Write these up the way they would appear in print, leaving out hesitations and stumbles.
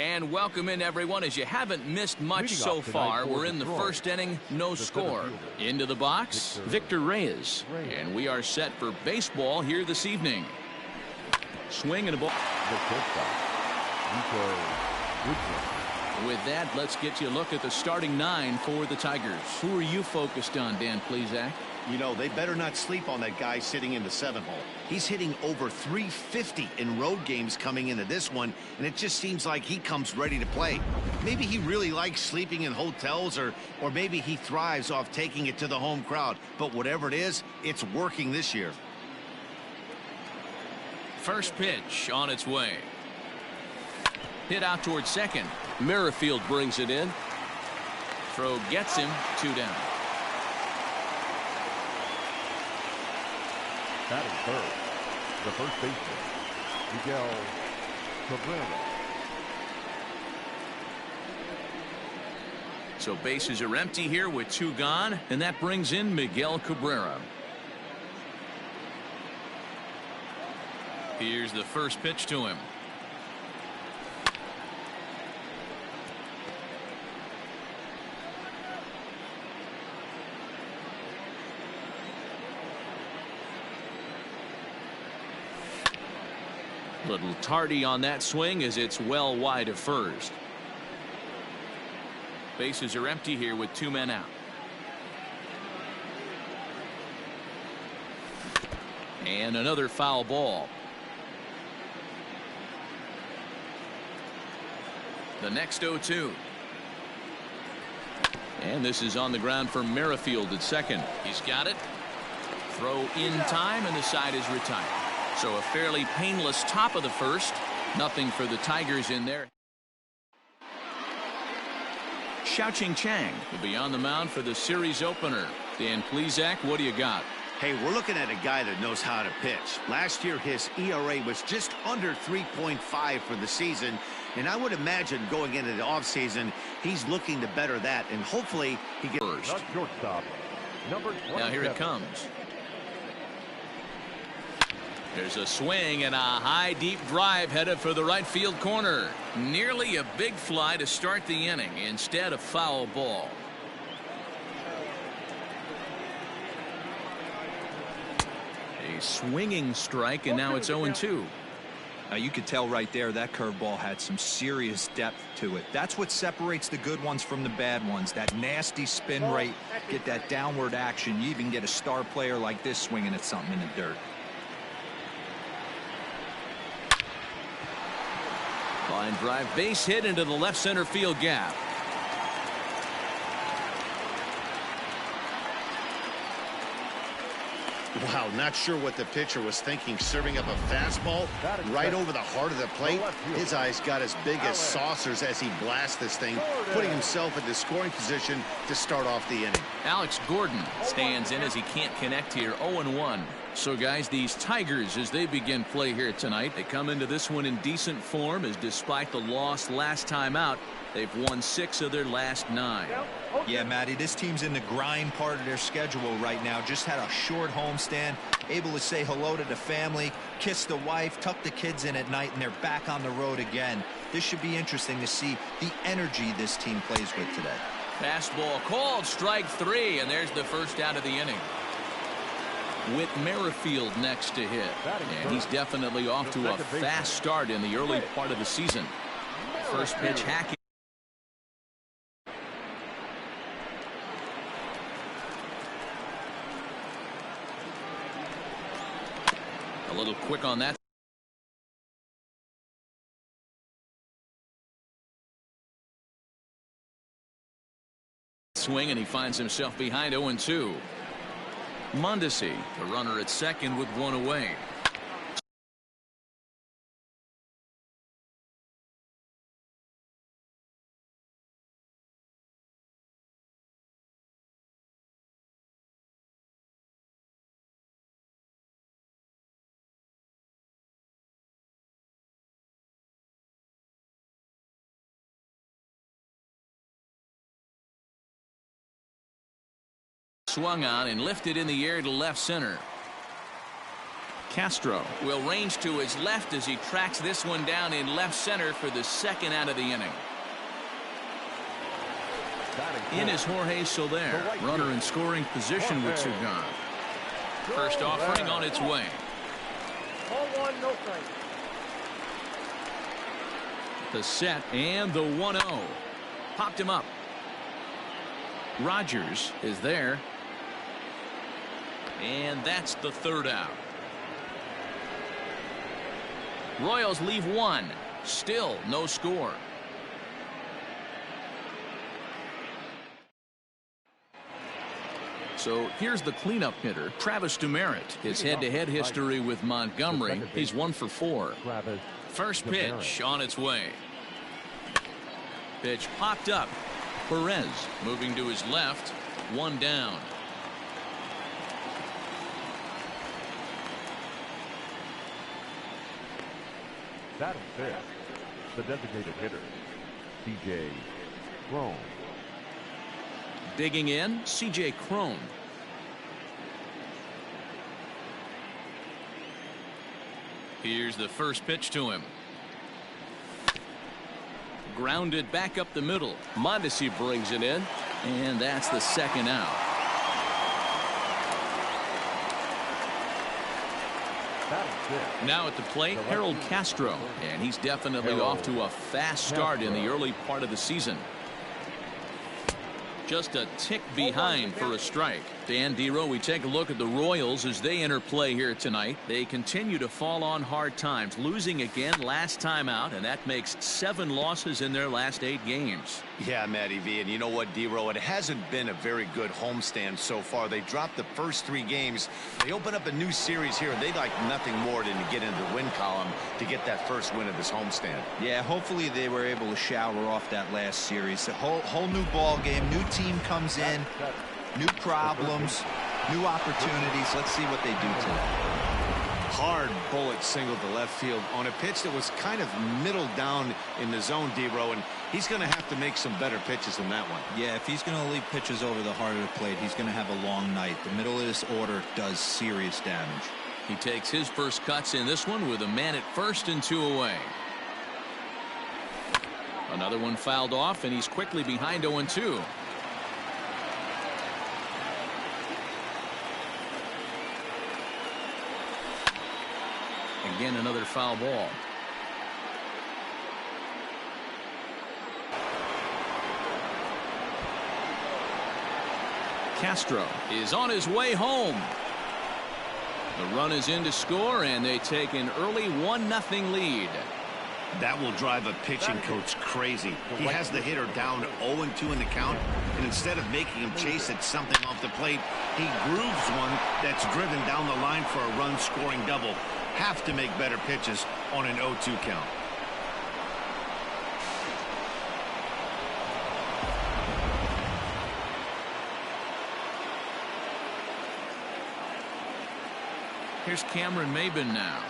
And welcome in, everyone. As you haven't missed much so far, we're in the first inning, no score. Into the box, Victor Reyes. And we are set for baseball here this evening. Swing and a ball. With that, let's get you a look at the starting nine for the Tigers. Who are you focused on, Dan Plesac? You know, they better not sleep on that guy sitting in the 7-hole. He's hitting over 350 in road games coming into this one, and it just seems like he comes ready to play. Maybe he really likes sleeping in hotels, or maybe he thrives off taking it to the home crowd. But whatever it is, it's working this year. First pitch on its way. Hit out towards second. Merrifield brings it in. Throw gets him, 2 down. Batting third, the first baseman, Miguel Cabrera. So bases are empty here with 2 gone, and that brings in Miguel Cabrera. Here's the first pitch to him. Little tardy on that swing as it's well wide of first. Bases are empty here with 2 men out. And another foul ball. The next 0-2. And this is on the ground for Merrifield at second. He's got it. Throw in time, and the side is retired. So a fairly painless top of the first. Nothing for the Tigers in there. Xiaoqing Chang will be on the mound for the series opener. Dan Plesac, what do you got? Hey, we're looking at a guy that knows how to pitch. Last year, his ERA was just under 3.5 for the season. And I would imagine going into the offseason, he's looking to better that. And hopefully he gets first. Shortstop, number 27. Now here it comes. There's a swing and a high deep drive headed for the right field corner. Nearly a big fly to start the inning. Instead, a foul ball. A swinging strike, and now it's 0-2. Now you could tell right there that curveball had some serious depth to it. That's what separates the good ones from the bad ones. That nasty spin rate, get that downward action. You even get a star player like this swinging at something in the dirt. Line drive, base hit into the left center field gap. Wow, not sure what the pitcher was thinking, serving up a fastball right over the heart of the plate. His eyes got as big as saucers as he blasts this thing, putting himself into scoring position to start off the inning. Alex Gordon stands in as he can't connect here. 0-1. So guys, these Tigers, as they begin play here tonight, they come into this one in decent form, as despite the loss last time out, they've won 6 of their last 9. Yeah, Matty, this team's in the grind part of their schedule right now. Just had a short homestand, able to say hello to the family, kiss the wife, tuck the kids in at night, and they're back on the road again. This should be interesting to see the energy this team plays with today. Fastball called, strike 3, and there's the first out of the inning. With Merrifield next to hit, and he's definitely off to a fast start in the early part of the season. First pitch hacking. A little quick on that. Swing, and he finds himself behind 0-2. Mondesi, the runner at second with 1 away. Swung on and lifted in the air to left center. Castro will range to his left as he tracks this one down in left center for the second out of the inning. In is Jorge Soler, runner in scoring position with two gone. First offering on its way. The set and the 1-0. Popped him up. Rogers is there. And that's the third out. Royals leave one. Still no score. So here's the cleanup hitter, Travis Demeritte. His head-to-head history with Montgomery, he's 1 for 4. First pitch on its way. Pitch popped up. Perez moving to his left. One down. Batting fifth, the designated hitter, C.J. Cron. Digging in, C.J. Cron. Here's the first pitch to him. Grounded back up the middle. Mondesi brings it in, and that's the second out. Now at the plate, Harold Castro, and he's definitely off to a fast start in the early part of the season. Just a tick behind for a strike. Dan Dero, we take a look at the Royals as they enter play here tonight. They continue to fall on hard times, losing again last time out, and that makes 7 losses in their last 8 games. Yeah, Matty V, and you know what, Dero, it hasn't been a very good homestand so far. They dropped the first 3 games. They open up a new series here, and they'd like nothing more than to get into the win column to get that first win of this homestand. Yeah, hopefully they were able to shower off that last series. A whole new ball game, new team comes in, new problems, new opportunities. Let's see what they do today. Hard bullet single to left field on a pitch that was kind of middle down in the zone, Dero, and he's going to have to make some better pitches than that one. Yeah, if he's going to leave pitches over the heart of the plate, he's going to have a long night. The middle of this order does serious damage. He takes his first cuts in this one with a man at first and 2 away. Another one fouled off, and he's quickly behind 0-2. Again, another foul ball. Castro is on his way home. The run is in to score, and they take an early 1-0 lead. That will drive a pitching coach crazy. He has the hitter down 0-2 in the count, and instead of making him chase at something off the plate, he grooves one that's driven down the line for a run-scoring double. Have to make better pitches on an 0-2 count. Here's Cameron Maybin now.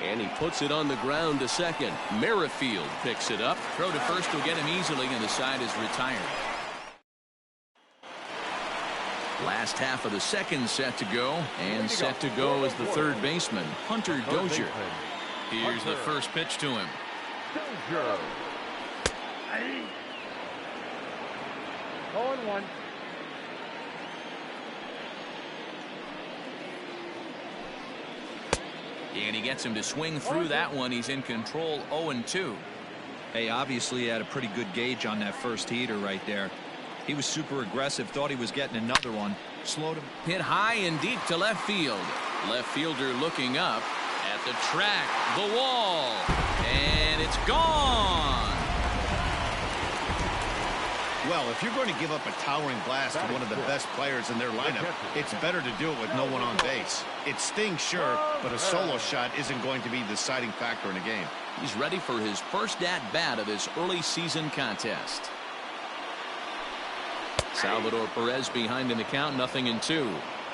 And he puts it on the ground to second. Merrifield picks it up. Throw to first will get him easily, and the side is retired. Last half of the second set to go, and set to go is the third baseman, Hunter Dozier. Here's the first pitch to him. Dozier. 0-1. And he gets him to swing through that one. He's in control, 0-2. Hey, obviously he had a pretty good gauge on that first heater right there. He was super aggressive, thought he was getting another one. Slowed him. Hit high and deep to left field. Left fielder looking up at the track, the wall, and it's gone. Well, if you're going to give up a towering blast to one of the best players in their lineup, it's better to do it with no one on base. It stings, sure, but a solo shot isn't going to be the deciding factor in a game. He's ready for his first at-bat of this early season contest. Salvador Perez behind in the count, 0-2.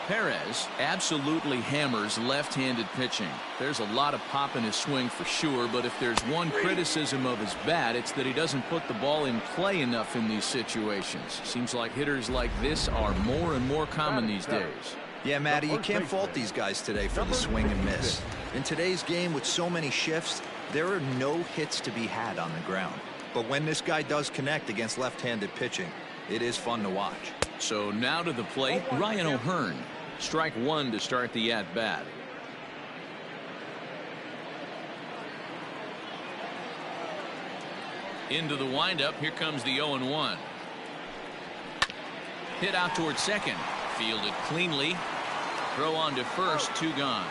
Perez absolutely hammers left-handed pitching. There's a lot of pop in his swing for sure, but if there's one criticism of his bat, it's that he doesn't put the ball in play enough in these situations. Seems like hitters like this are more and more common these days. Yeah, Matty, you can't fault these guys today for the swing and miss. In today's game with so many shifts, there are no hits to be had on the ground. But when this guy does connect against left-handed pitching, it is fun to watch. So now to the plate, Ryan O'Hearn. Strike one to start the at-bat. Into the windup. Here comes the 0-1. Hit out towards second. Fielded cleanly. Throw on to first. 2 gone.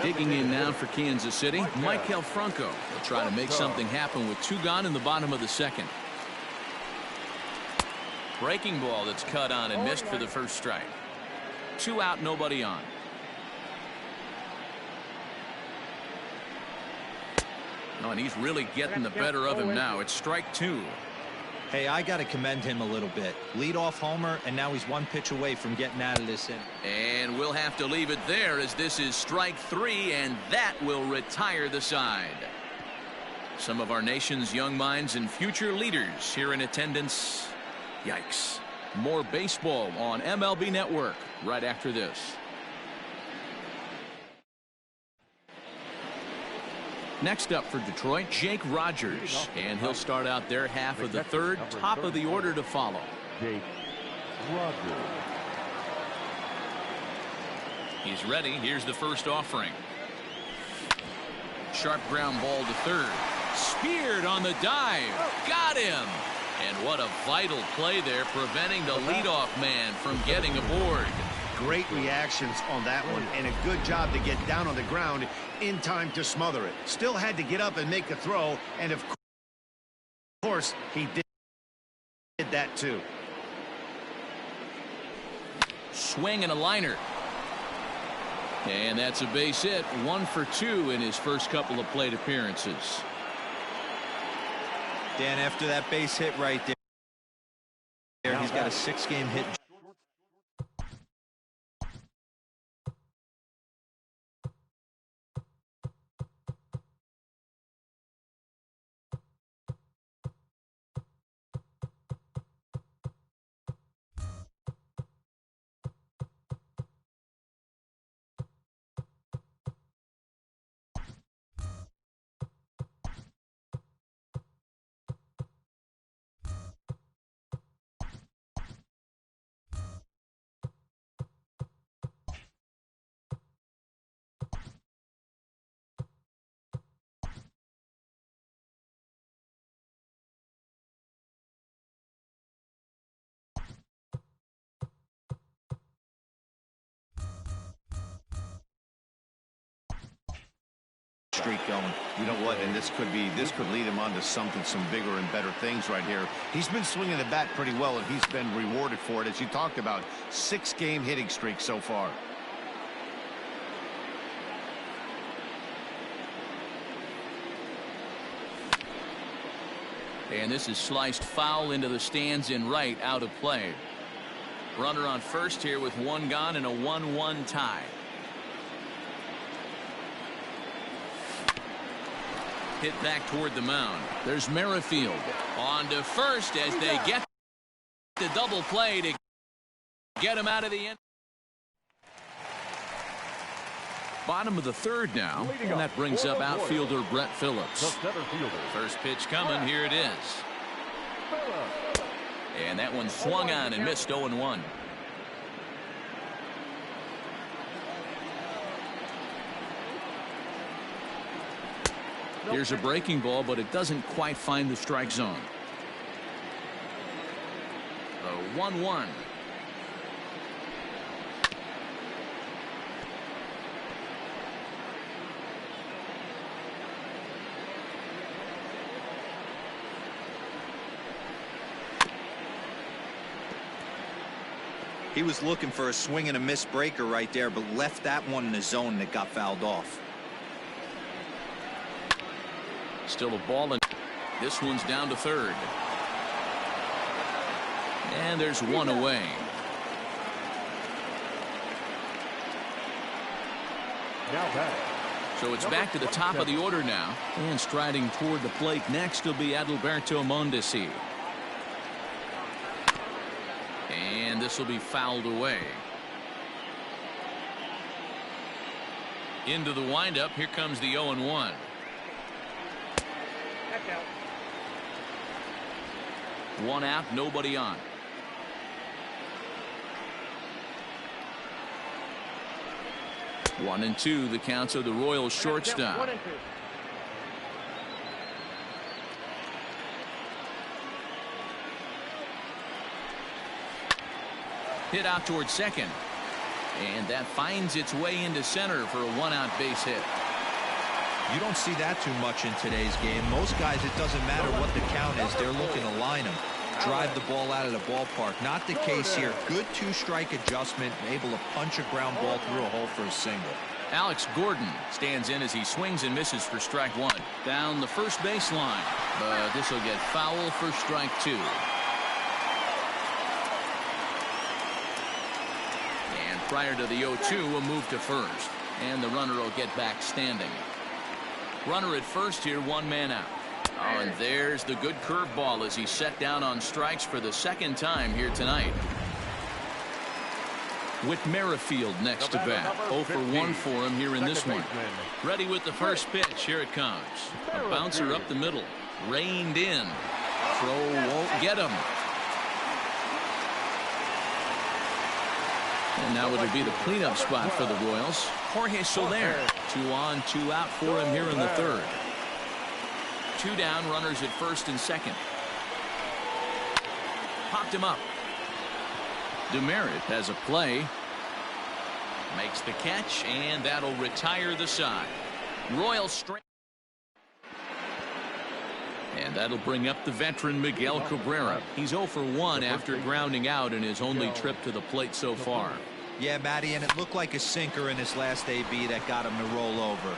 Digging in now for Kansas City, Maikel Franco will try to make something happen with 2 gone in the bottom of the second. Breaking ball that's cut on and missed for the first strike. 2 out, nobody on. Oh, and he's really getting the better of him now. It's strike 2. Hey, I got to commend him a little bit. Leadoff homer, and now he's 1 pitch away from getting out of this inning. And we'll have to leave it there as this is strike 3, and that will retire the side. Some of our nation's young minds and future leaders here in attendance. Yikes. More baseball on MLB Network right after this. Next up for Detroit, Jake Rogers, and he'll start out their half of the third, top of the order to follow. Jake Rogers. He's ready. Here's the first offering. Sharp ground ball to third. Speared on the dive. Got him. And what a vital play there, preventing the leadoff man from getting aboard. Great reactions on that one, and a good job to get down on the ground in time to smother it. Still had to get up and make a throw, and of course he did that too. Swing and a liner. And that's a base hit. 1 for 2 in his first couple of plate appearances. Dan, after that base hit right there, he's got a 6-game hit. Streak going. You know what? And this could lead him on to some bigger and better things right here. He's been swinging the bat pretty well, and he's been rewarded for it, as you talked about. 6-game hitting streak so far. And this is sliced foul into the stands in right, out of play. Runner on first here with 1 gone and a 1-1 tie. Hit back toward the mound. There's Merrifield on to first as they get the double play to get him out of the end. Bottom of the third now, and that brings up outfielder Brett Phillips. First pitch coming. Here it is. And that one swung on and missed. 0-1. Here's a breaking ball, but it doesn't quite find the strike zone. 1-1. He was looking for a swing and a miss breaker right there, but left that one in the zone that got fouled off. Still a ball, and this one's down to third. And there's one away. So it's back to the top of the order now. And striding toward the plate next will be Adalberto Mondesi. And this will be fouled away. Into the windup. Here comes the 0-1. One out, nobody on. One and two, the counts of the Royals shortstop. Hit out towards second. And that finds its way into center for a one-out base hit. You don't see that too much in today's game. Most guys, it doesn't matter what the count is. They're looking to line them, drive the ball out of the ballpark. Not the case here. Good two-strike adjustment, able to punch a ground ball through a hole for a single. Alex Gordon stands in as he swings and misses for strike one. Down the first baseline, but this will get foul for strike two. And prior to the 0-2, a move to first, and the runner will get back standing. Runner at first here, one man out. Oh, and there's the good curveball as he set down on strikes for the second time here tonight. Whit Merrifield next to bat. 0 for 1 for him here in this one. Ready with the first pitch. Here it comes. A bouncer up the middle. Reined in. Throw won't get him. And now it'll be the cleanup spot for the Royals. Jorge Soler. 2 on, 2 out for him here in the third. 2 down, runners at first and second. Popped him up. Demerit has a play. Makes the catch, and that'll retire the side. Royals straight. And that'll bring up the veteran Miguel Cabrera. He's 0 for 1 after grounding out in his only trip to the plate so far. Yeah, Matty, and it looked like a sinker in his last AB that got him to roll over.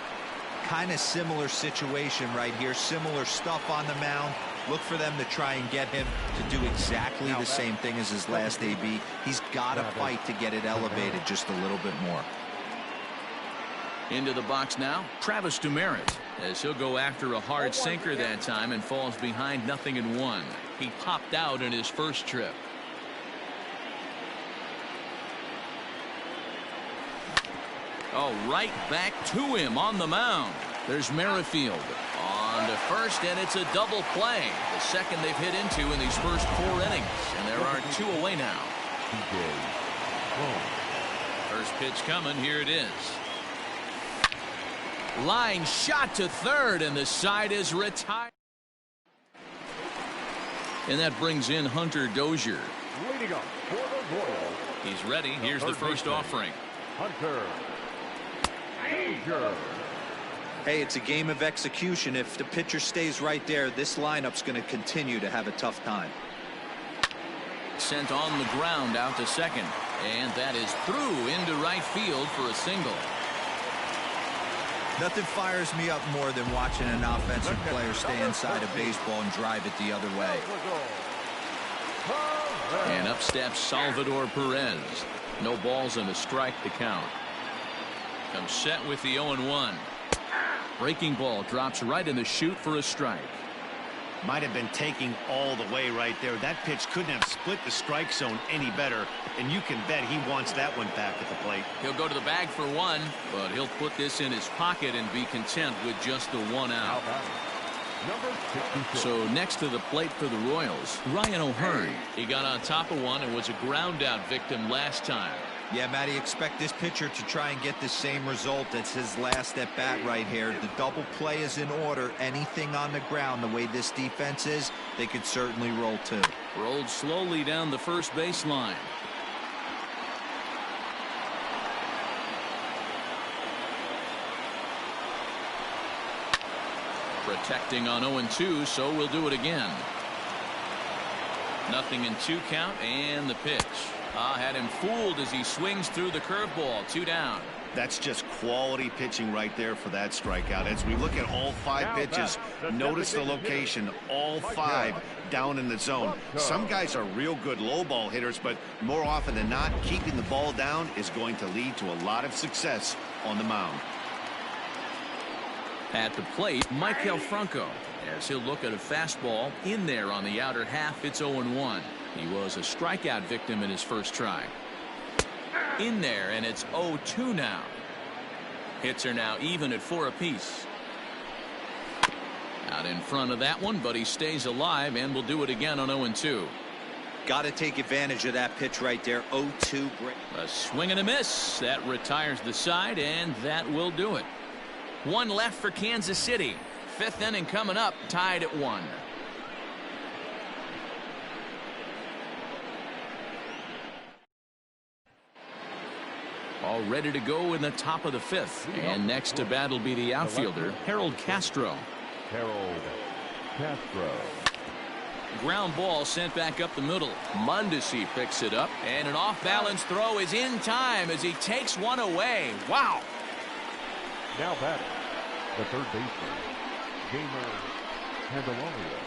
Kind of similar situation right here. Similar stuff on the mound. Look for them to try and get him to do exactly the same thing as his last AB. He's got to fight to get it elevated just a little bit more. Into the box now, Travis Demerit, as he'll go after a hard sinker that time and falls behind 0-1. He popped out in his first trip. Oh, right back to him on the mound. There's Merrifield on to first, and it's a double play. The second they've hit into in these first 4 innings, and there are 2 away now. First pitch coming. Here it is. Line shot to third, and the side is retired. And that brings in Hunter Dozier. Leading up for the Royals. He's ready. Here's the first offering. Hunter Dozier. Hey, it's a game of execution. If the pitcher stays right there, this lineup's going to continue to have a tough time. Sent on the ground out to second, and that is through into right field for a single. Nothing fires me up more than watching an offensive player stay inside a baseball and drive it the other way. And up steps Salvador Perez. No balls and a strike to count. Comes set with the 0-1. Breaking ball drops right in the chute for a strike. Might have been taking all the way right there. That pitch couldn't have split the strike zone any better, and you can bet he wants that one back at the plate. He'll go to the bag for one, but he'll put this in his pocket and be content with just the 1 out. So next to the plate for the Royals, Ryan O'Hearn. He got on top of one and was a ground out victim last time. Yeah, Matty, expect this pitcher to try and get the same result as his last at bat right here. The double play is in order. Anything on the ground, the way this defense is, they could certainly roll too. Rolled slowly down the first baseline. Protecting on 0-2, so we'll do it again. 0-2 count, and the pitch. Had him fooled as he swings through the curveball. 2 down. That's just quality pitching right there for that strikeout. As we look at all 5 pitches, notice the location. All 5 down in the zone. Some guys are real good low ball hitters, but more often than not, keeping the ball down is going to lead to a lot of success on the mound. At the plate, Maikel Franco, as he'll look at a fastball in there on the outer half. It's 0-1. He was a strikeout victim in his first try. In there, and it's 0-2 now. Hits are now even at 4 apiece. Out in front of that one, but he stays alive and will do it again on 0-2. Got to take advantage of that pitch right there. 0-2 break. A swing and a miss. That retires the side, and that will do it. One left for Kansas City. 5th inning coming up, tied at 1. All ready to go in the top of the 5th. And next to bat will be the outfielder, Harold Castro. Harold Castro. Ground ball sent back up the middle. Mondesi picks it up, and an off-balance throw is in time as he takes one away. Wow. Now batting, the third baseman, Jeimer Candelario.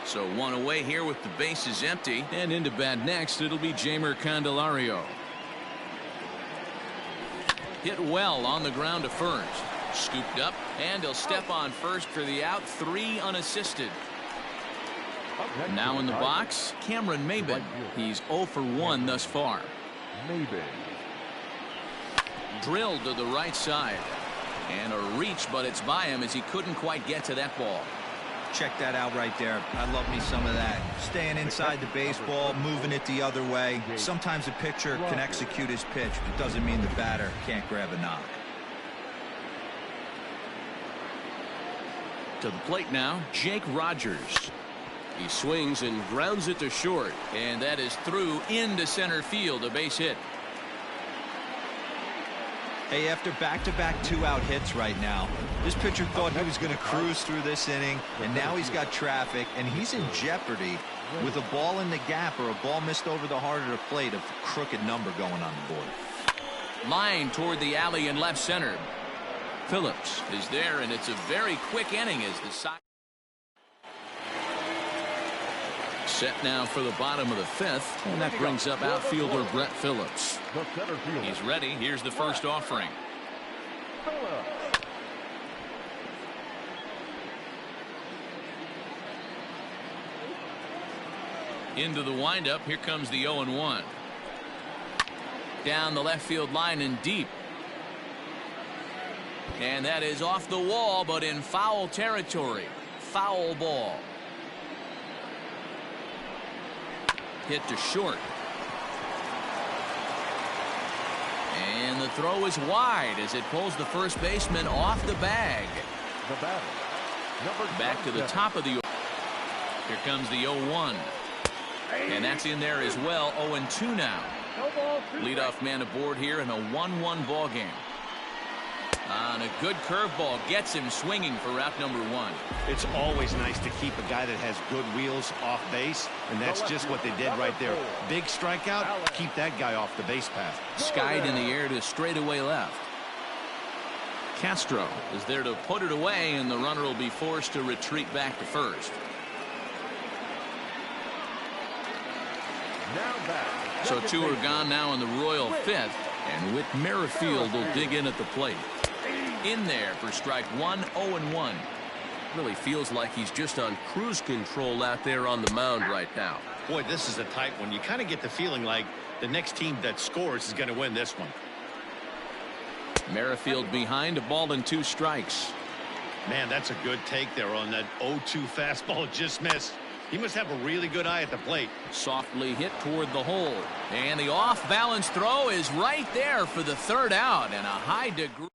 So one away here with the bases empty, and into bat next it'll be Jeimer Candelario. Hit well on the ground to first. Scooped up, and he'll step on first for the out. 3 unassisted. Now in the box, Cameron Maybin. He's 0 for 1 thus far. Maybin. Drilled to the right side. And a reach, but it's by him as he couldn't quite get to that ball. Check that out right there. I love me some of that. Staying inside the baseball, moving it the other way. Sometimes a pitcher can execute his pitch, but doesn't mean the batter can't grab a knock. To the plate now, Jake Rogers. He swings and grounds it to short, and that is through into center field, a base hit. Hey, after back-to-back 2-out hits right now, this pitcher thought he was going to cruise through this inning, and now he's got traffic, and he's in jeopardy with a ball in the gap or a ball missed over the heart of the plate, a crooked number going on the board. Line toward the alley in left center. Phillips is there, and it's a very quick inning as the side. Set now for the bottom of the 5th, and that brings up outfielder Brett Phillips. He's ready. Here's the first offering. Into the windup. Here comes the 0-1. Down the left field line and deep. And that is off the wall, but in foul territory. Foul ball. Hit to short. And the throw is wide as it pulls the first baseman off the bag. Back to the top of the. Here comes the 0-1. And that's in there as well. 0-2 now. Leadoff man aboard here in a 1-1 ball game. And a good curveball gets him swinging for route number 1. It's always nice to keep a guy that has good wheels off base, and that's just what they did right there. Big strikeout, keep that guy off the base path. Skied in the air to straightaway left. Castro is there to put it away, and the runner will be forced to retreat back to first. So 2 are gone now in the Royal 5th, and Whit Merrifield will dig in at the plate. In there for strike 1, 0-1. Really feels like he's just on cruise control out there on the mound right now. Boy, this is a tight one. You kind of get the feeling like the next team that scores is going to win this one. Merrifield behind, a ball and 2 strikes. Man, that's a good take there on that 0-2 fastball. Just missed. He must have a really good eye at the plate. Softly hit toward the hole. And the off-balance throw is right there for the 3rd out, and a high degree.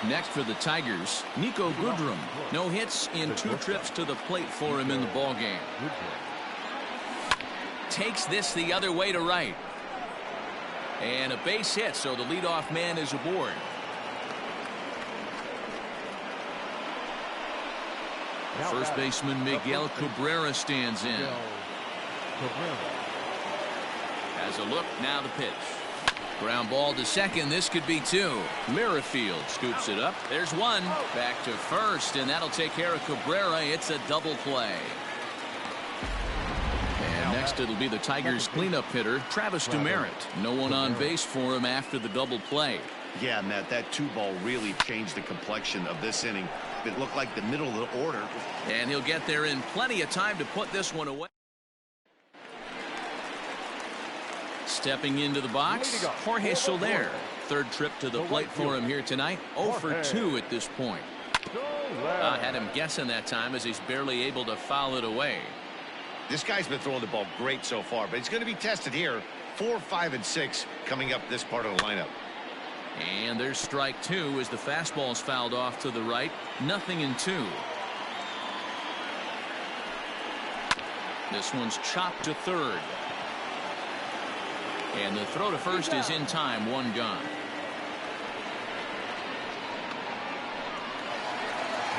Next for the Tigers, Niko Goodrum. No hits in 2 trips to the plate for him in the ballgame. Takes this the other way to right. And a base hit, so the leadoff man is aboard. First baseman Miguel Cabrera stands in. Has a look, now the pitch. Ground ball to second. This could be 2. Merrifield scoops it up. There's 1. Back to first, and that'll take care of Cabrera. It's a double play. And next it'll be the Tigers cleanup hitter, Travis Demeritte. No one on base for him after the double play. Yeah, Matt, that 2-ball really changed the complexion of this inning. It looked like the middle of the order. And he'll get there in plenty of time to put this one away. Stepping into the box, Jorge Soler. Third trip to the plate for him here tonight. 0 for 2 at this point. Had him guessing that time as he's barely able to foul it away. This guy's been throwing the ball great so far, but he's going to be tested here. 4, 5, and 6 coming up this part of the lineup. And there's strike 2 as the fastball's fouled off to the right. 0-2. This one's chopped to third. And the throw to first is in time. 1 gone.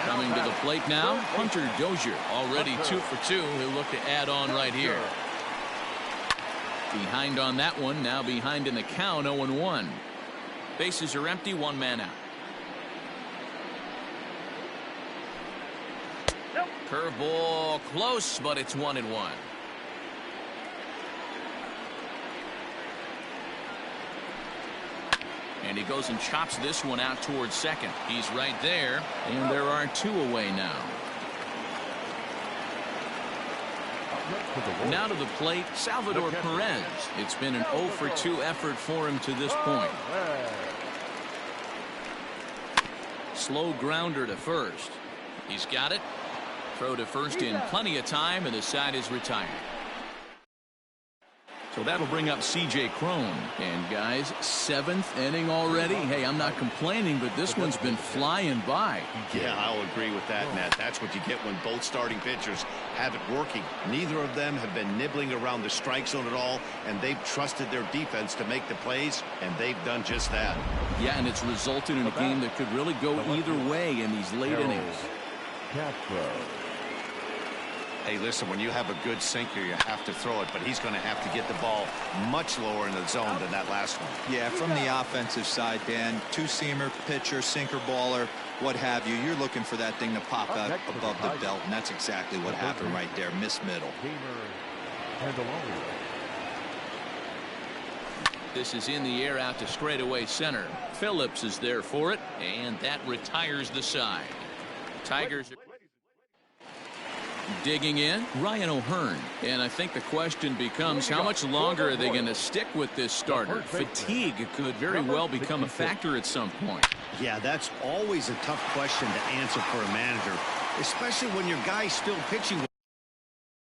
Coming to the plate now, Hunter Dozier, already 2 for 2. He'll look to add on right here. Behind on that one, now behind in the count. 0-1. Bases are empty, 1 man out. Curveball close, but it's 1-1. And he goes and chops this one out towards second. He's right there, and there are 2 away now. Now to the plate, Salvador Perez. It's been an 0 for 2 effort for him to this point. Slow grounder to first. He's got it. Throw to first in plenty of time, and the side is retired. So that'll bring up C.J. Cron. And guys, 7th inning already. Hey, I'm not complaining, but this one's been flying by. Yeah, I'll agree with that, Matt. That's what you get when both starting pitchers have it working. Neither of them have been nibbling around the strike zone at all, and they've trusted their defense to make the plays, and they've done just that. Yeah, and it's resulted in a game that could really go either way in these late innings. Hey, listen, when you have a good sinker, you have to throw it, but he's going to have to get the ball much lower in the zone than that last one. Yeah, from the offensive side, Dan, 2-seamer, pitcher, sinker baller, what have you. You're looking for that thing to pop out above the belt, and that's exactly what happened right there. Miss middle. This is in the air out to straightaway center. Phillips is there for it, and that retires the side. Tigers are digging in, Ryan O'Hearn. And I think the question becomes, how much longer are they going to stick with this starter? Fatigue could very well become a factor at some point. Yeah, that's always a tough question to answer for a manager, especially when your guy's still pitching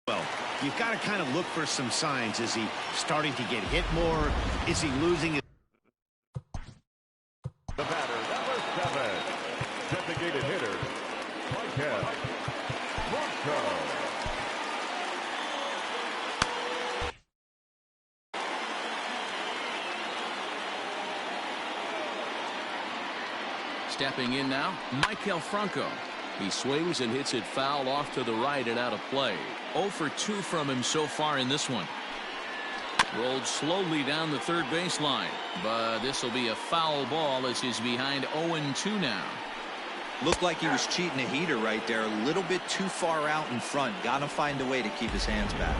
well. You've got to kind of look for some signs. Is he starting to get hit more? Is he losing his... The batter, number 7, designated hitter, Mike Bronco. Stepping in now, Maikel Franco. He swings and hits it foul off to the right and out of play. 0 for 2 from him so far in this one. Rolled slowly down the third baseline, but this will be a foul ball as he's behind 0-2 now. Looked like he was cheating a heater right there, a little bit too far out in front. Got to find a way to keep his hands back.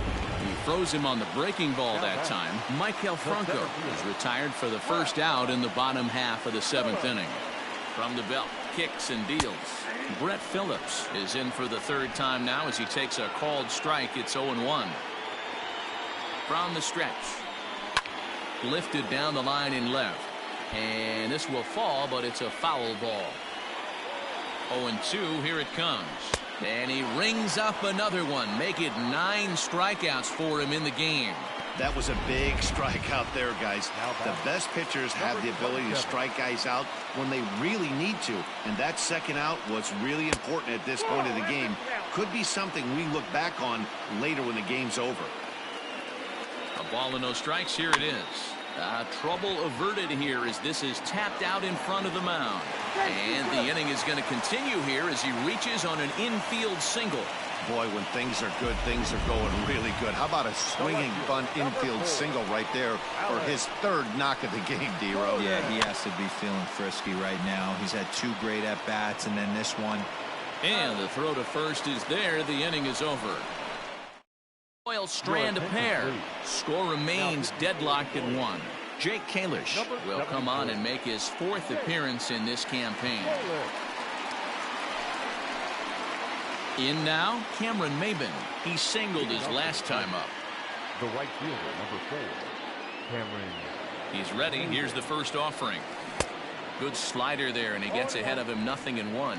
He throws him on the breaking ball that time. Maikel Franco is retired for the first out in the bottom half of the 7th inning. From the belt, kicks and deals. Brett Phillips is in for the 3rd time now as he takes a called strike. It's 0-1. From the stretch. Lifted down the line in left. And this will fall, but it's a foul ball. 0-2, here it comes. And he rings up another one. Make it 9 strikeouts for him in the game. That was a big strikeout there, guys. The best pitchers have the ability to strike guys out when they really need to. And that second out was really important at this point of the game. Could be something we look back on later when the game's over. A ball and no strikes. Here it is. Trouble averted here as this is tapped out in front of the mound. And the inning is going to continue here as he reaches on an infield single. Boy, when things are good, things are going really good. How about a swinging bunt infield single right there for his 3rd knock of the game, D-Row? Yeah, he has to be feeling frisky right now. He's had 2 great at-bats, and then this one. And the throw to first is there. The inning is over. Royals strand a pair. Score remains deadlocked at 1. Jake Kalish will come on and make his 4th appearance in this campaign. In now, Cameron Maybin. He singled his last time up. The right fielder, number 4, Cameron. He's ready. Here's the first offering. Good slider there, and he gets ahead of him 0-1.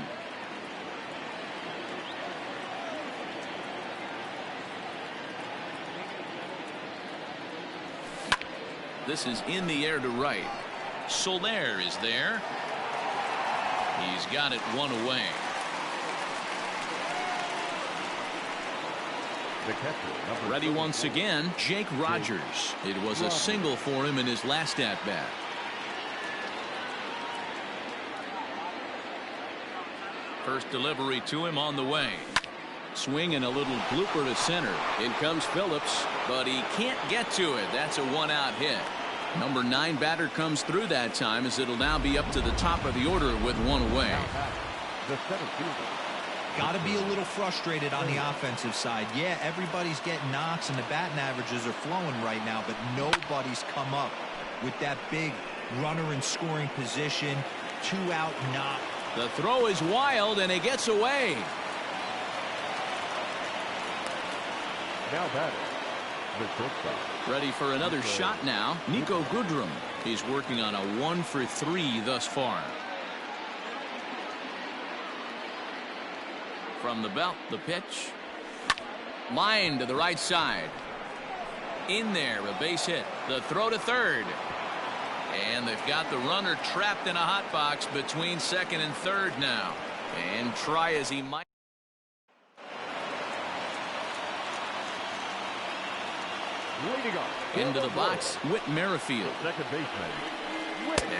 This is in the air to right. Soler is there. He's got it 1 away. The catcher, Ready once again, Jake Rogers. It was a single for him in his last at-bat. First delivery to him on the way. Swing and a little blooper to center. In comes Phillips, but he can't get to it. That's a 1-out hit. Number 9 batter comes through that time, as it'll now be up to the top of the order with 1 away. The center fielder. Got to be a little frustrated on the offensive side. Yeah, everybody's getting knocks and the batting averages are flowing right now, but nobody's come up with that big runner in scoring position. 2-out knock. The throw is wild, and it gets away. Now batting, the shortstop. Ready for another shot now. Nico Goodrum. He's working on a 1 for 3 thus far. From the belt, the pitch. Line to the right side. In there, a base hit. The throw to third. And they've got the runner trapped in a hot box between second and third now. And try as he might. Leading off. Into the box, Whit Merrifield. Second baseman.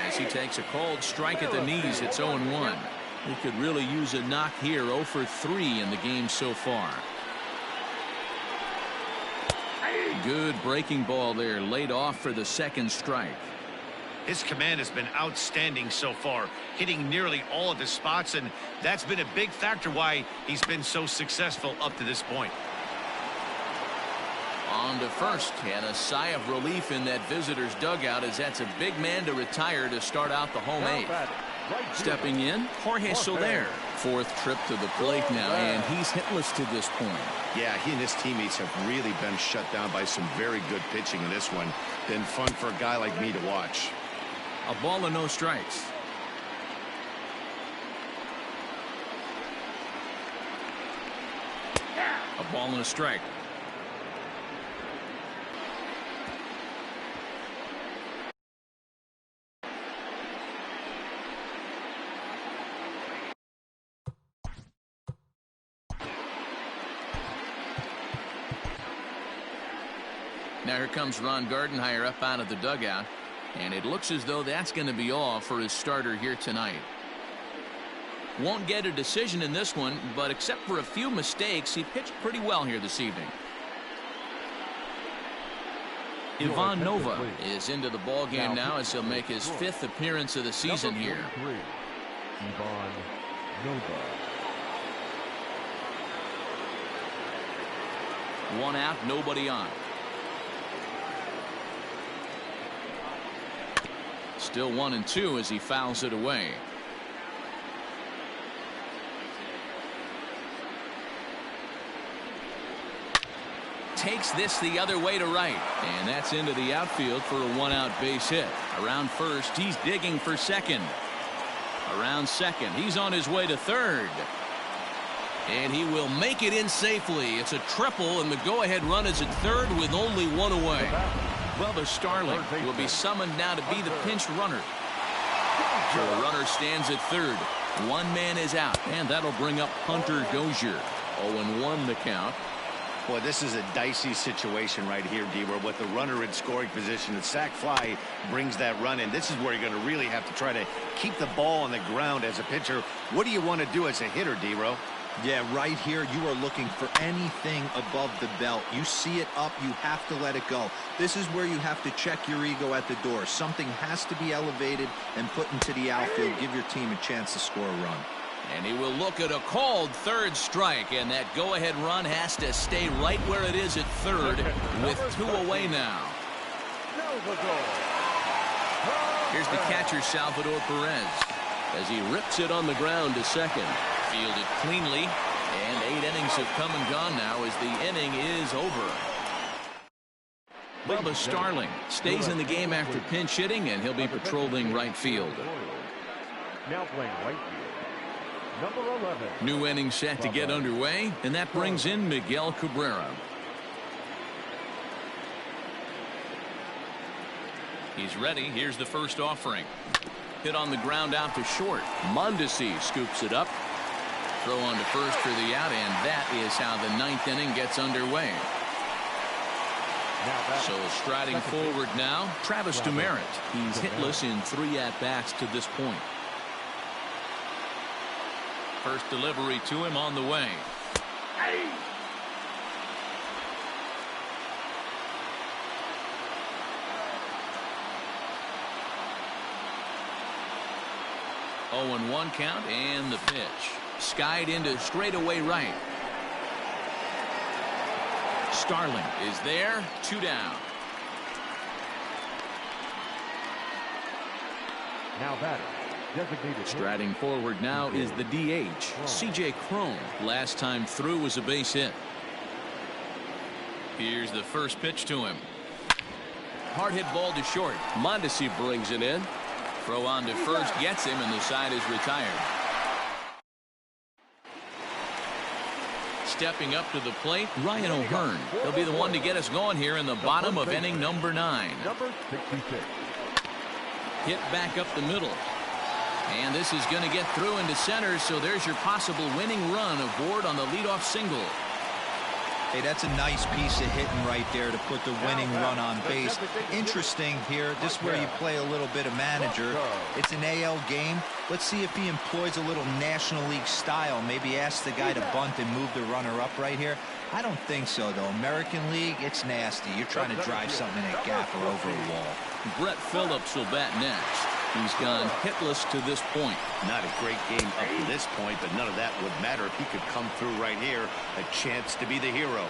As he takes a called strike at the knees, it's 0-1. He could really use a knock here. 0 for 3 in the game so far. Good breaking ball there, laid off for the second strike. His command has been outstanding so far, hitting nearly all of his spots, and that's been a big factor why he's been so successful up to this point. On to first, and a sigh of relief in that visitor's dugout, as that's a big man to retire to start out the home 8th. Stepping in, Jorge Soler. 4th trip to the plate now, and he's hitless to this point. Yeah, he and his teammates have really been shut down by some very good pitching in this one. Been fun for a guy like me to watch. A ball and no strikes. A ball and a strike. Now here comes Ron Gardenhire up out of the dugout, and it looks as though that's going to be all for his starter here tonight. Won't get a decision in this one, but except for a few mistakes, he pitched pretty well here this evening. Ivan Nova is into the ball game now, as he'll make his 5th appearance of the season here. Ivan Nova. 1 out, nobody on. Still 1-2 as he fouls it away. Takes this the other way to right, and that's into the outfield for a 1-out base hit. Around first, he's digging for second. Around second, he's on his way to third, and he will make it in safely. It's a triple, and the go-ahead run is at third with only 1 away. Well, the Starling will be summoned now to be the pinch runner. So the runner stands at third. 1 man is out, and that'll bring up Hunter Dozier. 0-1 the count. Boy, this is a dicey situation right here, D-Row, with the runner in scoring position. The sac fly brings that run in. This is where you're going to really have to try to keep the ball on the ground as a pitcher. What do you want to do as a hitter, D-Row? Yeah, right here, you are looking for anything above the belt. You see it up, you have to let it go. This is where you have to check your ego at the door. Something has to be elevated and put into the outfield. Give your team a chance to score a run. And he will look at a called third strike, and that go-ahead run has to stay right where it is at third with 2 away now. Here's the catcher, Salvador Perez, as he rips it on the ground to second. Fielded cleanly, and 8 innings have come and gone now as the inning is over. Bubba Starling stays in the game after pinch hitting, and he'll be patrolling right field. Now playing right field, number 11. New inning set to get underway, and that brings in Miguel Cabrera. He's ready. Here's the first offering. Hit on the ground out to short. Mondesi scoops it up. Throw on to first for the out, and that is how the 9th inning gets underway. So striding forward now, Travis Demeritte. He's hitless in 3 at-bats to this point. First delivery to him on the way. Oh, 0-1 count, and the pitch. Skied into straightaway right. Starling is there, 2 down. Now batting, designated. Striding forward now is the DH, C.J. Cron. Last time through was a base hit. Here's the first pitch to him. Hard hit ball to short. Mondesi brings it in. Throw on to first, gets him, and the side is retired. Stepping up to the plate, Ryan O'Hearn. He'll be the one to get us going here in the bottom of inning number 9. Number 66. Hit back up the middle. And this is going to get through into center, so there's your possible winning run aboard on the leadoff single. Hey, that's a nice piece of hitting right there to put the winning run on base. Interesting here, this is where you play a little bit of manager. It's an AL game. Let's see if he employs a little National League style. Maybe ask the guy to bunt and move the runner up right here. I don't think so, though. American League, it's nasty. You're trying to drive something in a gap or over a wall. Brett Phillips will bat next. He's gone hitless to this point. Not a great game up to this point, but none of that would matter if he could come through right here. A chance to be the hero.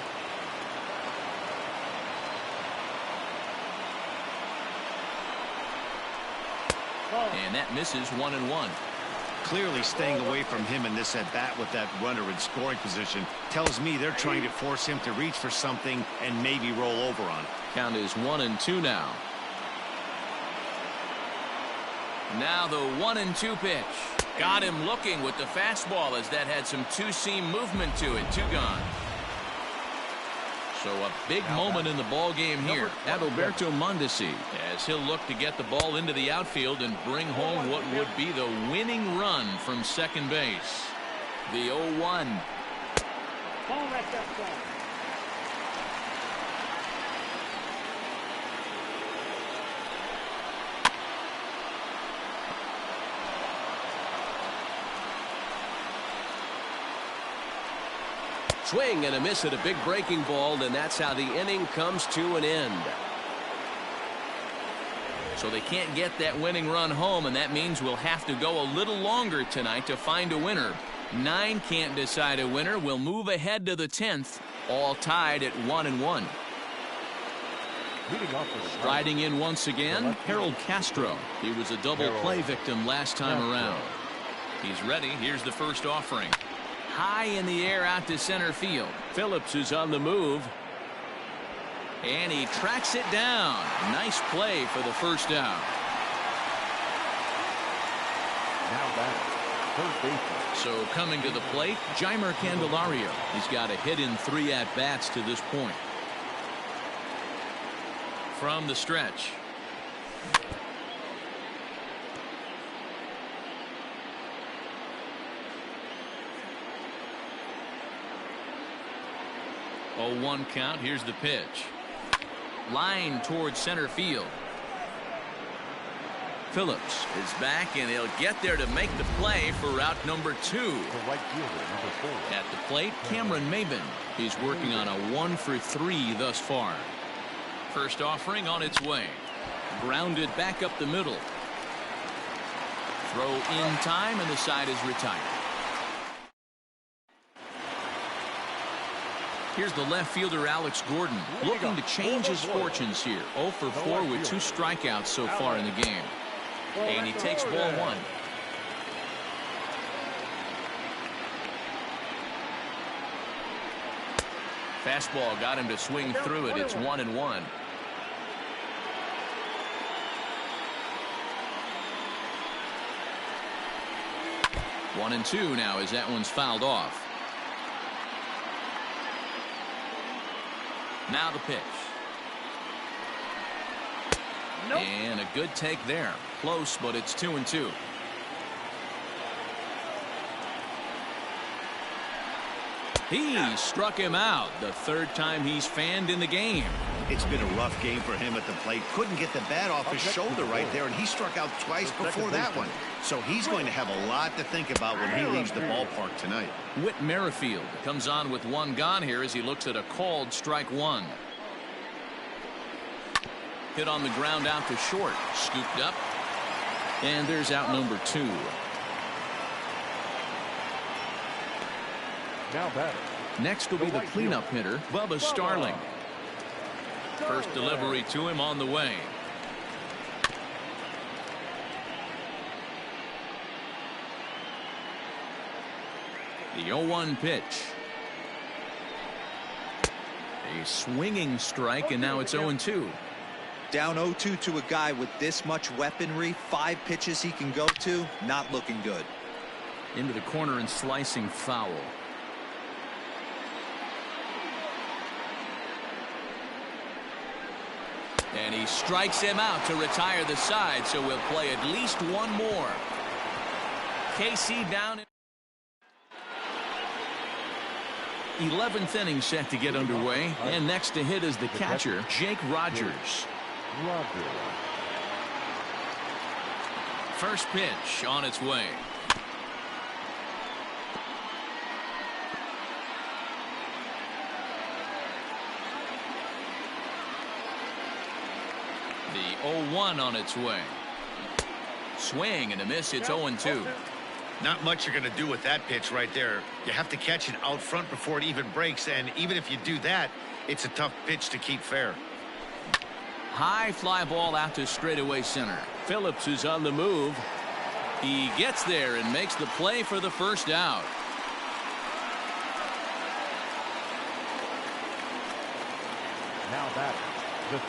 And that misses 1-1. Clearly staying away from him in this at bat with that runner in scoring position tells me they're trying to force him to reach for something and maybe roll over on it. Count is 1-2 now. Now the 1-2 pitch. Got him looking with the fastball as that had some two-seam movement to it. 2 gone. So a big moment in the ball game here. Adalberto Mondesi, as he'll look to get the ball into the outfield and bring home what would be the winning run from second base. The 0-1. Swing and a miss at a big breaking ball, and that's how the inning comes to an end. So they can't get that winning run home, and that means we'll have to go a little longer tonight to find a winner. 9 can't decide a winner. We'll move ahead to the 10th, all tied at 1-1. Striding in once again, Harold Castro. He was a double play victim last time around. He's ready. Here's the first offering. High in the air out to center field. Phillips is on the move. And he tracks it down. Nice play for the first out. Now back, third baseman. So coming to the plate, Jeimer Candelario. He's got a hit in 3 at-bats to this point. From the stretch. Oh, 1 count. Here's the pitch. Line towards center field. Phillips is back, and he'll get there to make the play for route number 2. The right fielder, number 4. At the plate, Cameron Maybin. He's working on a 1 for 3 thus far. First offering on its way. Grounded back up the middle. Throw in time, and the side is retired. Here's the left fielder, Alex Gordon, looking to change his fortunes here. 0 for 4 with 2 strikeouts so far in the game. And he takes ball 1. Fastball got him to swing through it. It's 1-1. One and 2 now as that one's fouled off. Now the pitch. Nope. And a good take there. Close, but it's 2-2. He struck him out the 3rd time he's fanned in the game. It's been a rough game for him at the plate. Couldn't get the bat off his shoulder right there, and he struck out twice before that one. So he's going to have a lot to think about when he leaves the ballpark tonight. Whit Merrifield comes on with 1 gone here as he looks at a called strike 1. Hit on the ground out to short. Scooped up. And there's out number 2. Now batter. Next will be the cleanup hitter, Bubba Starling. First delivery to him on the way. The 0-1 pitch. A swinging strike, and now it's 0-2. Down 0-2 to a guy with this much weaponry, 5 pitches he can go to, not looking good. Into the corner and slicing foul. And he strikes him out to retire the side, so we'll play at least 1 more. KC down. 11th inning set to get underway, and next to hit is the catcher, Jake Rogers. First pitch on its way. The 0-1 on its way. Swing and a miss. It's 0-2. Not much you're going to do with that pitch right there. You have to catch it out front before it even breaks, and even if you do that, it's a tough pitch to keep fair. High fly ball out to straightaway center. Phillips is on the move. He gets there and makes the play for the first out. Now batter.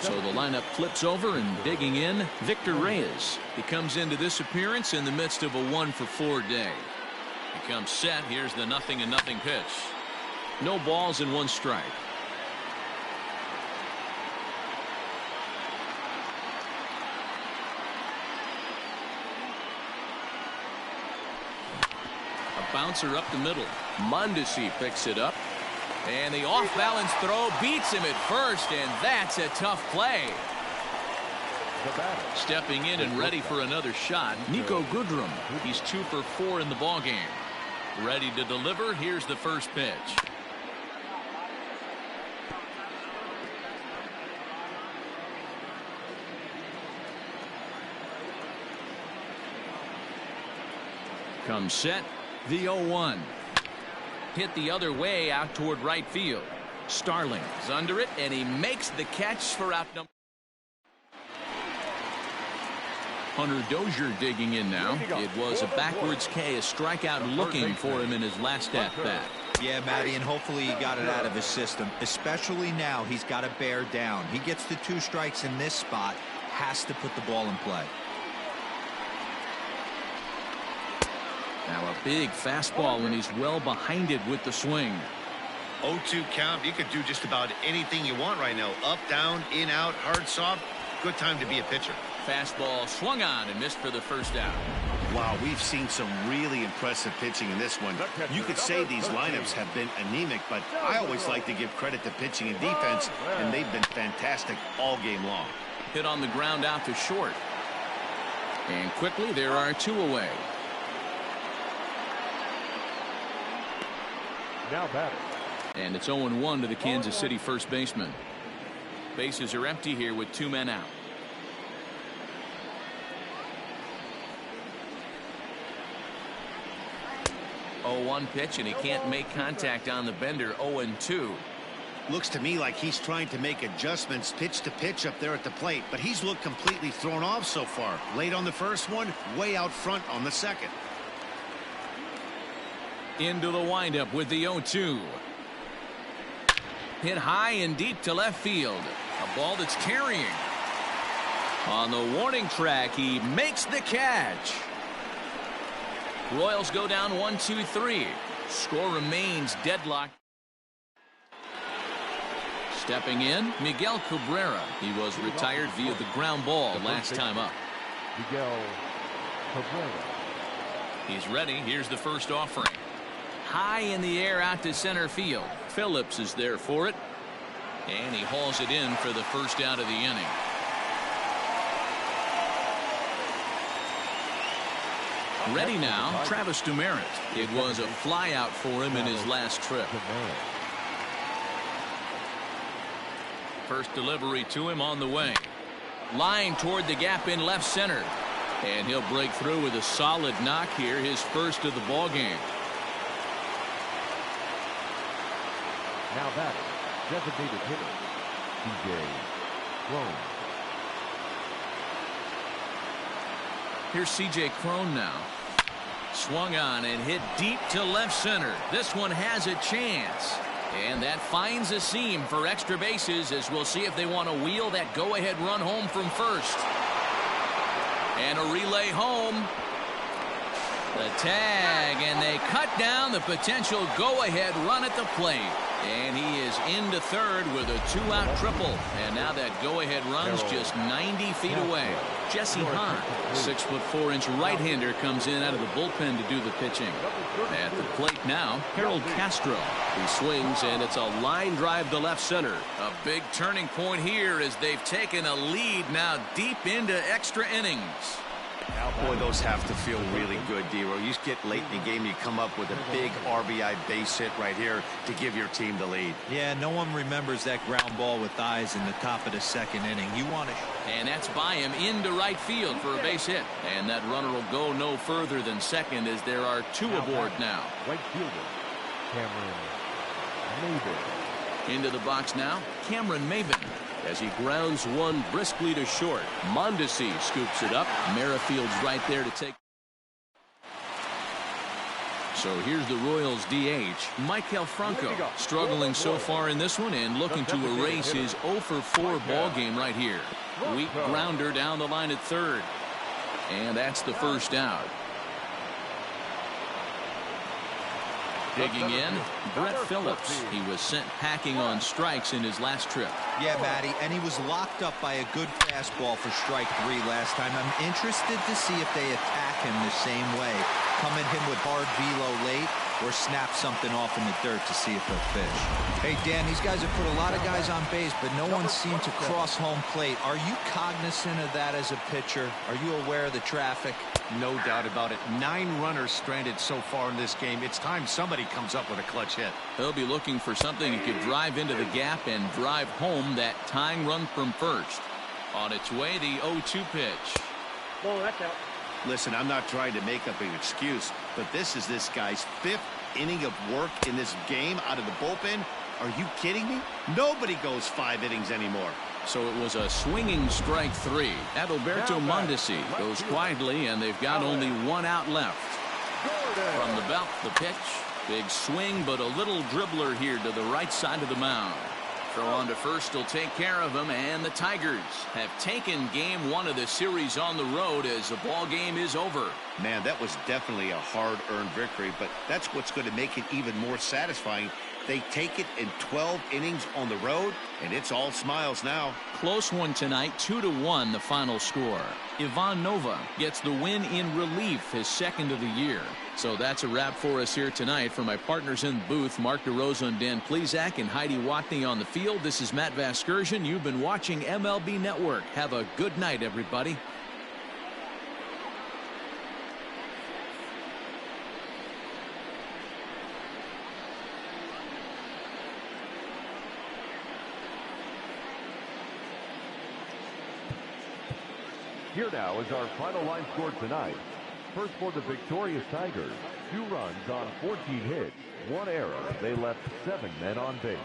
So the lineup flips over, and digging in, Victor Reyes. He comes into this appearance in the midst of a 1 for 4 day. He comes set. Here's the 0-0 pitch. No balls and 1 strike. A bouncer up the middle. Mondesi picks it up. And the off-balance throw beats him at first, and that's a tough play. Stepping in and ready for another shot, Niko Goodrum. He's 2 for 4 in the ballgame. Ready to deliver. Here's the first pitch. Comes set. The 0-1. Hit the other way out toward right field. Starling is under it, and he makes the catch for out number. Hunter Dozier digging in now. It was a backwards K, a strikeout looking for him in his last at bat. Yeah, Matty, and hopefully he got it out of his system. Especially now, he's got to bear down. He gets the 2 strikes in this spot, has to put the ball in play. Now a big fastball, and he's well behind it with the swing. 0-2 count. You could do just about anything you want right now. Up, down, in, out, hard, soft. Good time to be a pitcher. Fastball swung on and missed for the first out. Wow, we've seen some really impressive pitching in this one. You could say these lineups have been anemic, but I always like to give credit to pitching and defense, and they've been fantastic all game long. Hit on the ground out to short. And quickly there are 2 away. Now batter. And it's 0-1 to the Kansas City first baseman. Bases are empty here with 2 men out. 0-1 pitch, and he can't make contact on the bender. 0-2. Looks to me like he's trying to make adjustments pitch to pitch up there at the plate, but he's looked completely thrown off so far. Late on the first one, way out front on the second. Into the windup with the 0-2. Hit high and deep to left field. A ball that's carrying. On the warning track, he makes the catch. Royals go down 1-2-3. Score remains deadlocked. Stepping in, Miguel Cabrera. He was retired via the ground ball last time up. Miguel Cabrera. He's ready. Here's the first offering. High in the air out to center field. Phillips is there for it. And he hauls it in for the first out of the inning. Ready now, Travis Demeritte. It was a flyout for him in his last trip. First delivery to him on the way. Line toward the gap in left center. And he'll break through with a solid knock here, his first of the ball game. Now batting, designated hitter, C.J. Cron. Here's C.J. Cron now. Swung on and hit deep to left center. This one has a chance. And that finds a seam for extra bases, as we'll see if they want to wheel that go-ahead run home from first. And a relay home. The tag, and they cut down the potential go-ahead run at the plate. And he is into third with a two-out triple. And now that go-ahead run's just 90 feet away. Jesse Hahn, 6'4" right-hander, comes in out of the bullpen to do the pitching. At the plate now, Harold Castro. He swings, and it's a line drive to left center. A big turning point here as they've taken a lead now deep into extra innings. Boy, those have to feel really good, Dero. You get late in the game, you come up with a big RBI base hit right here to give your team the lead. Yeah, no one remembers that ground ball with eyes in the top of the second inning. You want to... And that's by him into right field for a base hit. And that runner will go no further than second, as there are two aboard now. Right fielder, Cameron Maybin. Into the box now, Cameron Maybin. As he grounds one briskly to short. Mondesi scoops it up. Merrifield's right there to take. So here's the Royals DH, Maikel Franco, struggling so far in this one and looking to erase his 0-for-4 ball game right here. Weak grounder down the line at third. And that's the first out. Digging in, Brett Phillips. He was sent packing on strikes in his last trip. Yeah, Matty, and he was locked up by a good fastball for strike 3 last time. I'm interested to see if they attack him the same way. Come at him with hard velo late, or snap something off in the dirt to see if he'll fish. Hey, Dan, these guys have put a lot of guys on base, but no one seemed to cross home plate. Are you cognizant of that as a pitcher? Are you aware of the traffic? No doubt about it. 9 runners stranded so far in this game. It's time somebody comes up with a clutch hit. They'll be looking for something he could drive into the gap and drive home that tying run from first. On its way, the 0-2 pitch. Oh, that's out. Listen, I'm not trying to make up an excuse, but this is this guy's 5th inning of work in this game out of the bullpen. Are you kidding me? Nobody goes 5 innings anymore. So it was a swinging strike 3. Adalberto Mondesi goes quietly, and they've got only 1 out left. From the belt, the pitch. Big swing, but a little dribbler here to the right side of the mound. Throw on to first will take care of him, and the Tigers have taken game 1 of the series on the road as the ball game is over. Man, that was definitely a hard-earned victory, but that's what's going to make it even more satisfying. They take it in 12 innings on the road, and it's all smiles now. Close one tonight, 2-1 the final score. Ivan Nova gets the win in relief, his 2nd of the year. So that's a wrap for us here tonight. For my partners in the booth, Mark DeRosa and Dan Plesac and Heidi Watney on the field, this is Matt Vasgersian. You've been watching MLB Network. Have a good night, everybody. Here now is our final line score tonight. First for the victorious Tigers, 2 runs on 14 hits, 1 error. They left 7 men on base.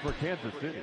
for Kansas City.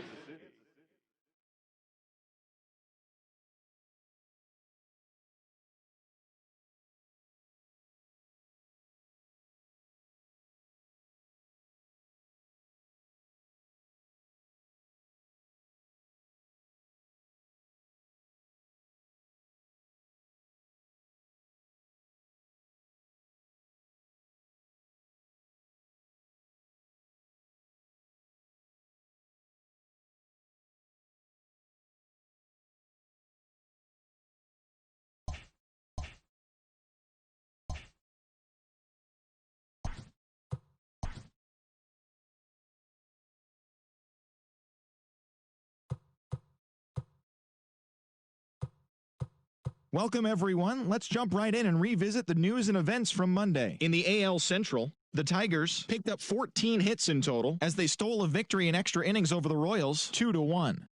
Welcome, everyone. Let's jump right in and revisit the news and events from Monday. In the AL Central, the Tigers picked up 14 hits in total as they stole a victory in extra innings over the Royals 2-1.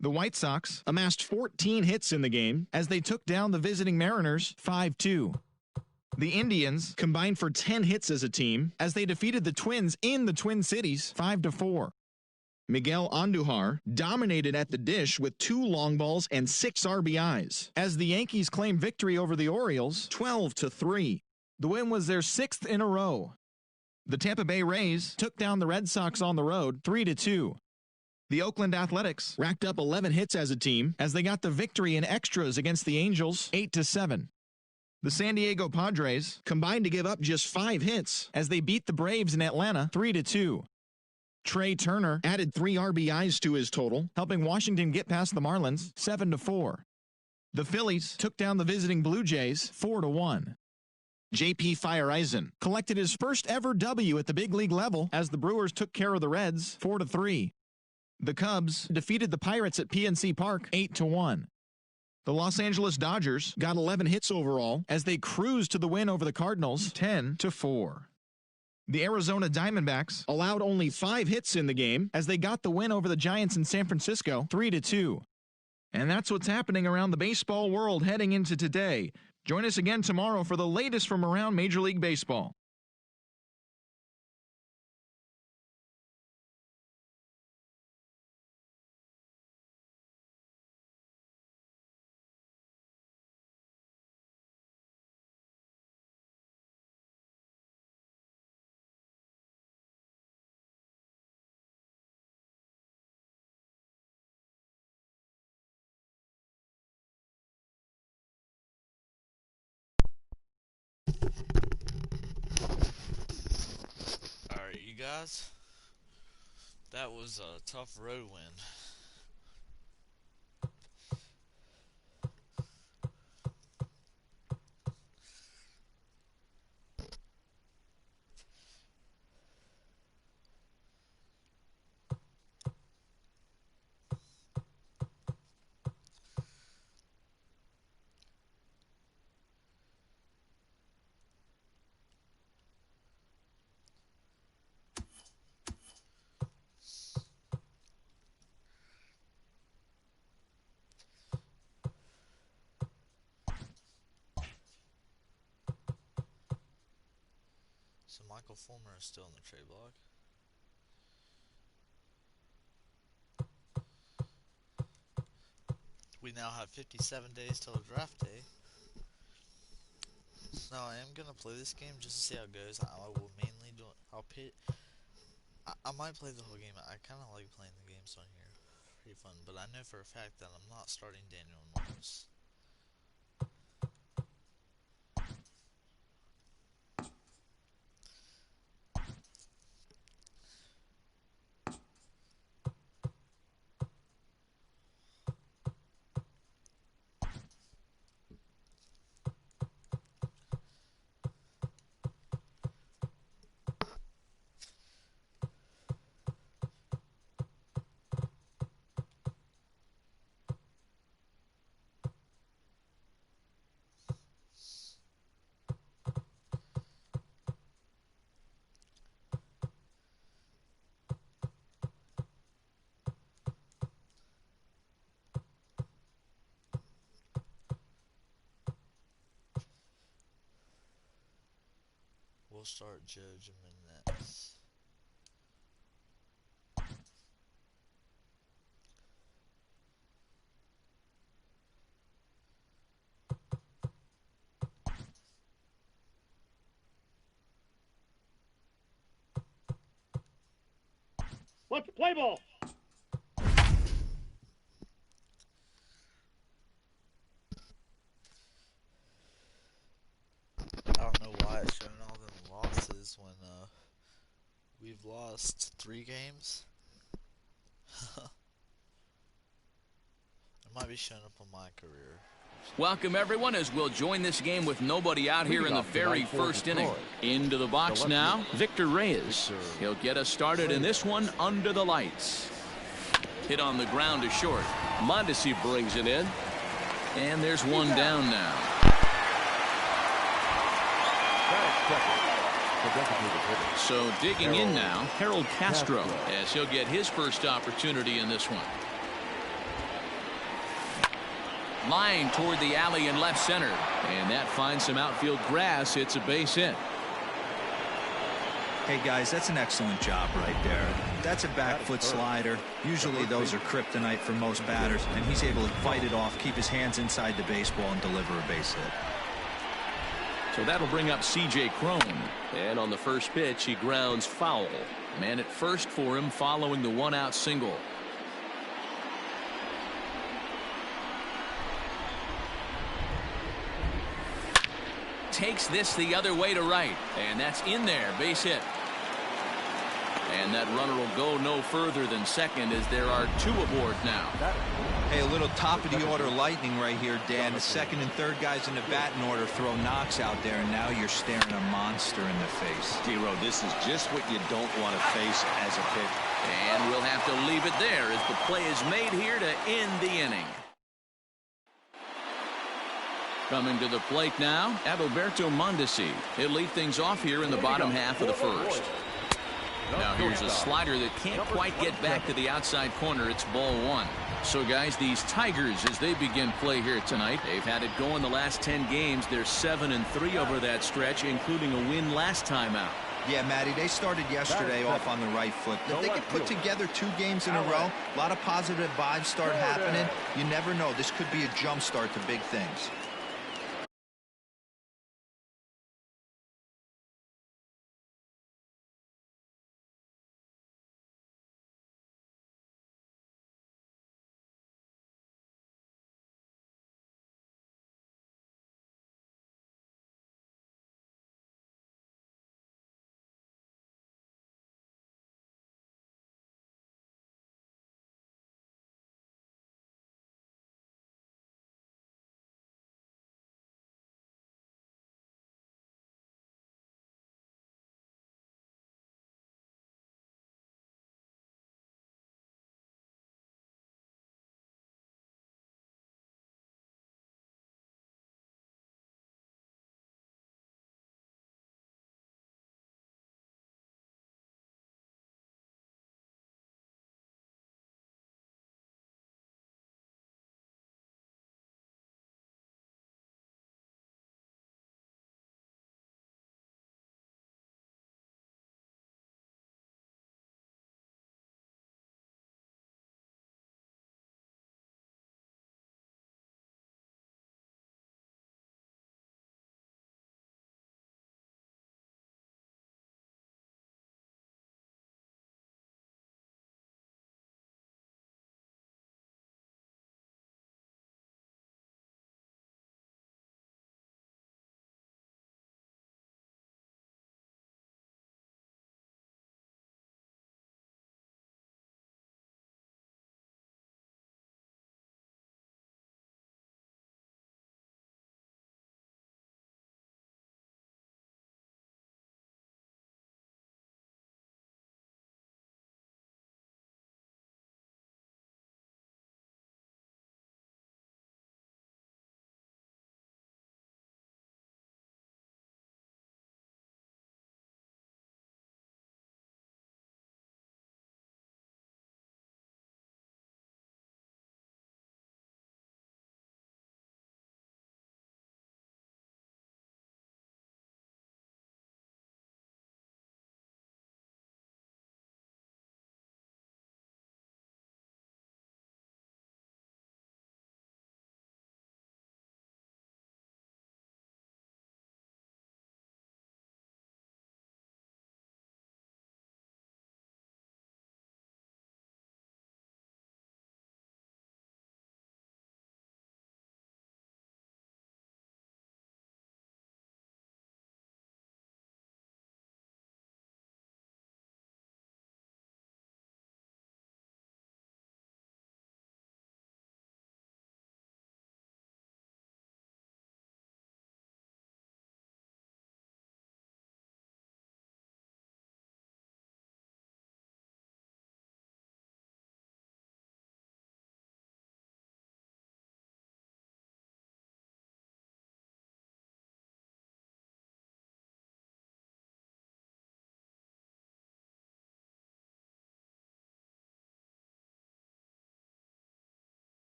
The White Sox amassed 14 hits in the game as they took down the visiting Mariners 5-2. The Indians combined for 10 hits as a team as they defeated the Twins in the Twin Cities 5-4. Miguel Andujar dominated at the dish with 2 long balls and 6 RBIs as the Yankees claimed victory over the Orioles 12-3. The win was their 6th in a row. The Tampa Bay Rays took down the Red Sox on the road 3-2. The Oakland Athletics racked up 11 hits as a team as they got the victory in extras against the Angels 8-7. The San Diego Padres combined to give up just 5 hits as they beat the Braves in Atlanta 3-2. Trey Turner added 3 RBIs to his total, helping Washington get past the Marlins 7-4. The Phillies took down the visiting Blue Jays 4-1. J.P. Feyereisen collected his first ever W at the big league level as the Brewers took care of the Reds 4-3. The Cubs defeated the Pirates at PNC Park 8-1. The Los Angeles Dodgers got 11 hits overall as they cruised to the win over the Cardinals 10-4. The Arizona Diamondbacks allowed only 5 hits in the game as they got the win over the Giants in San Francisco 3-2. And that's what's happening around the baseball world heading into today. Join us again tomorrow for the latest from around Major League Baseball. Alright, you guys, that was a tough road win. So Michael Fulmer is still in the trade block. We now have 57 days till the draft day. So I am gonna play this game just to see how it goes. I will mainly do. I might play the whole game. I kind of like playing the games on here. Pretty fun. But I know for a fact that I'm not starting Daniel Norris. We'll start Joe Jimenez. Let's play ball. I don't know why it's showing all them losses when we've lost 3 games. It might be showing up on my career. Welcome, everyone, as we'll join this game with nobody out here in the very first inning. Into the box now, Victor Reyes. He'll get us started in this one under the lights. Hit on the ground to short. Mondesi brings it in. And there's one down now. So digging in now, Harold Castro, as he'll get his first opportunity in this one. Line toward the alley in left center, and that finds some outfield grass. It's a base hit. Hey guys, that's an excellent job right there. That's a back foot slider. Usually those are kryptonite for most batters, and he's able to fight it off, keep his hands inside the baseball, and deliver a base hit. So that'll bring up C.J. Cron. And on the first pitch, he grounds foul. Man at first for him following the one-out single. Takes this the other way to right, and that's in there, base hit. And that runner will go no further than second as there are 2 aboard now. Hey, a little top of the order lightning right here, Dan. The second and third guys in the batting order throw knocks out there, and now you're staring a monster in the face. T-Row, this is just what you don't want to face as a pitcher. And we'll have to leave it there as the play is made here to end the inning. Coming to the plate now, Adalberto Mondesi. He'll lead things off here in the bottom half of the first. Now here's a slider that can't quite get back to the outside corner. It's ball 1. So guys, these Tigers, as they begin play here tonight, they've had it going the last 10 games. They're 7-3 over that stretch, including a win last time out. Yeah, Matty, they started yesterday off on the right foot. If they can put together 2 games in a row, a lot of positive vibes start happening. You never know. This could be a jump start to big things.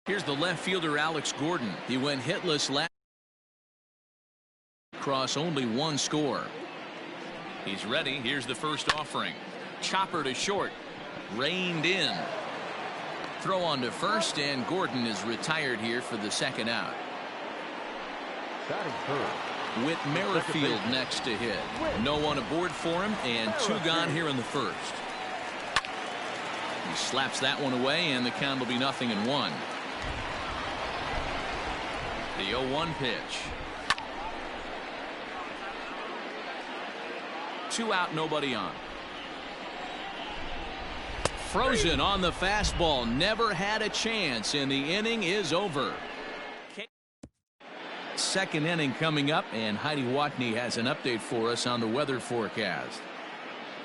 Here's the left fielder, Alex Gordon. He went hitless last across only one score. He's ready. Here's the first offering. Chopper to short. Reined in. Throw on to first, and Gordon is retired here for the second out. Batting third. Whit Merrifield next to hit. No one aboard for him, and two gone here in the first. He slaps that one away, and the count will be 0-1. The 0-1 pitch. 2 out, nobody on. Frozen on the fastball. Never had a chance, and the inning is over. Second inning coming up, and Heidi Watney has an update for us on the weather forecast.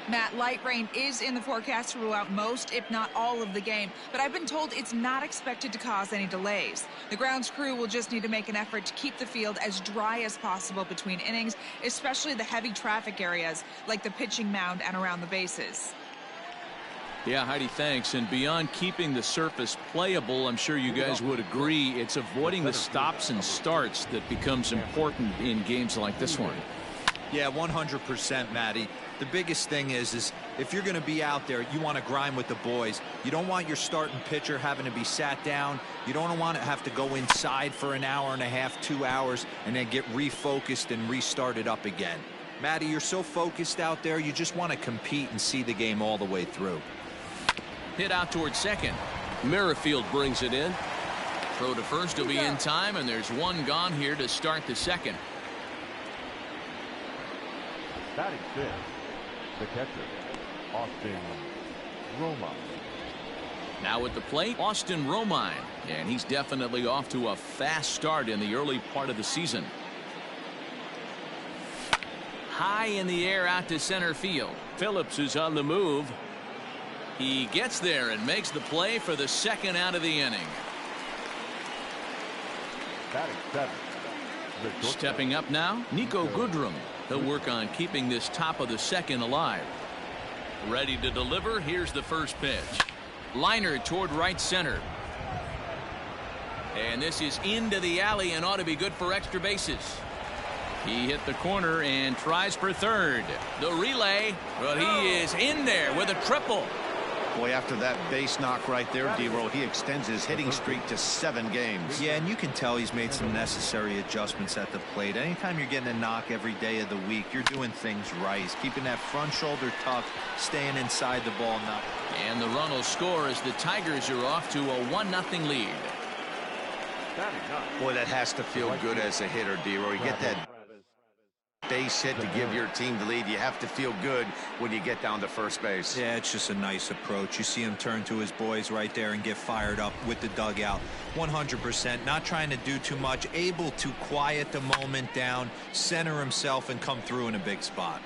Matt, light rain is in the forecast throughout most, if not all, of the game, but I've been told it's not expected to cause any delays. The grounds crew will just need to make an effort to keep the field as dry as possible between innings, especially the heavy traffic areas like the pitching mound and around the bases. Yeah, Heidi, thanks. And beyond keeping the surface playable, I'm sure you guys would agree, it's avoiding the stops and starts that becomes important in games like this one. Yeah, 100%, Matty. The biggest thing is if you're going to be out there, you want to grind with the boys. You don't want your starting pitcher having to be sat down. You don't want to have to go inside for an hour and a half, 2 hours, and then get refocused and restarted up again. Matty, you're so focused out there, you just want to compete and see the game all the way through. Hit out towards second. Merrifield brings it in. Throw to first will be in time, and there's one gone here to start the second. Batting fifth, the catcher, Austin Romine. Now at the plate, Austin Romine, and he's definitely off to a fast start in the early part of the season. High in the air out to center field. Phillips is on the move. He gets there and makes the play for the second out of the inning. Batting seventh. Stepping up now, Nico Goodrum. He'll work on keeping this top of the second alive. Ready to deliver. Here's the first pitch. Liner toward right center. And this is into the alley and ought to be good for extra bases. He hit the corner and tries for third. The relay, but he is in there with a triple. Boy, after that base knock right there, D-Roll, he extends his hitting streak to 7 games. Yeah, and you can tell he's made some necessary adjustments at the plate. Anytime you're getting a knock every day of the week, you're doing things right. He's keeping that front shoulder tucked, staying inside the ball. And the run will score as the Tigers are off to a 1-0 lead. Boy, that has to feel good as a hitter, D-Roll. You get that base hit to give your team the lead. You have to feel good when you get down to first base. Yeah, it's just a nice approach. You see him turn to his boys right there and get fired up with the dugout. 100%, not trying to do too much, able to quiet the moment down, center himself, and come through in a big spot.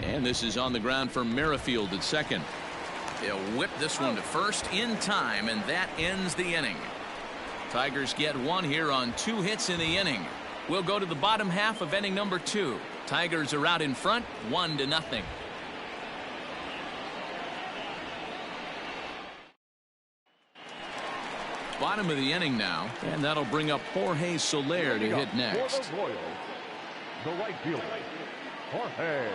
And this is on the ground for Merrifield at second. They'll whip this one to first in time, and that ends the inning. Tigers get one here on 2 hits in the inning. We'll go to the bottom half of inning number 2. Tigers are out in front, 1-0. Bottom of the inning now, and that'll bring up Jorge Soler to hit next. For the Royals, the right fielder, Jorge Soler.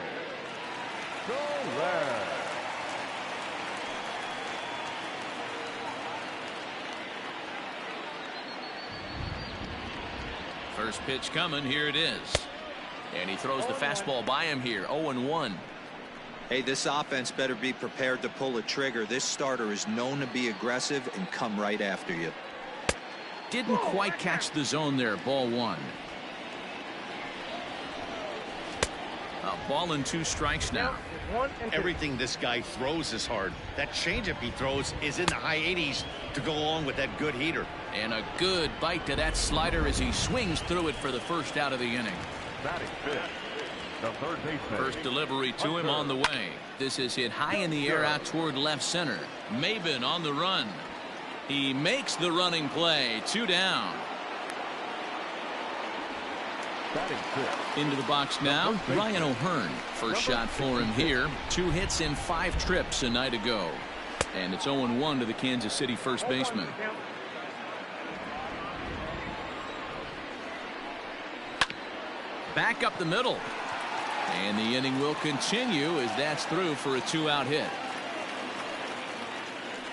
First pitch coming. Here it is. And he throws the fastball by him here. 0-1. Hey, this offense better be prepared to pull a trigger. This starter is known to be aggressive and come right after you. Didn't quite catch the zone there. Ball 1. A ball and 2 strikes now. Everything this guy throws is hard. That changeup he throws is in the high 80s to go along with that good heater. And a good bite to that slider as he swings through it for the first out of the inning. Batting fifth, the third baseman. First delivery to him on the way. This is hit high in the air out toward left center. Maybin on the run. He makes the running play. 2 down. Into the box now, Ryan O'Hearn. First shot for him here. 2 hits in 5 trips a night ago. And it's 0-1 to the Kansas City first baseman. Back up the middle. And the inning will continue as that's through for a 2-out hit.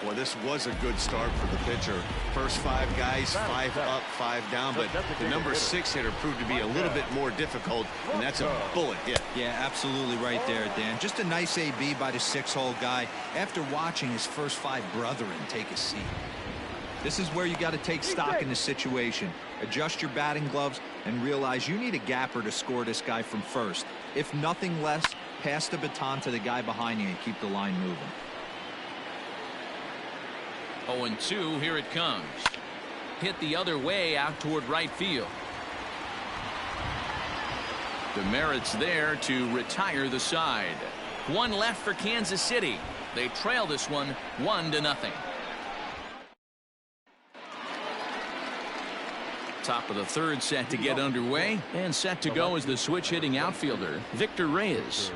Well, this was a good start for the pitcher. First 5 guys, 5 up, 5 down, but the number 6 hitter proved to be a little bit more difficult, and that's a bullet hit. Yeah, absolutely right there, Dan. Just a nice AB by the 6-hole guy after watching his first 5 brethren take a seat. This is where you got to take stock in the situation. Adjust your batting gloves and realize you need a gapper to score this guy from first. If nothing less, pass the baton to the guy behind you and keep the line moving. 0-2, here it comes. Hit the other way out toward right field. Demerit's there to retire the side. 1 left for Kansas City. They trail this one 1-0. Top of the 3rd set to get underway, and set to go is the switch hitting outfielder Victor Reyes.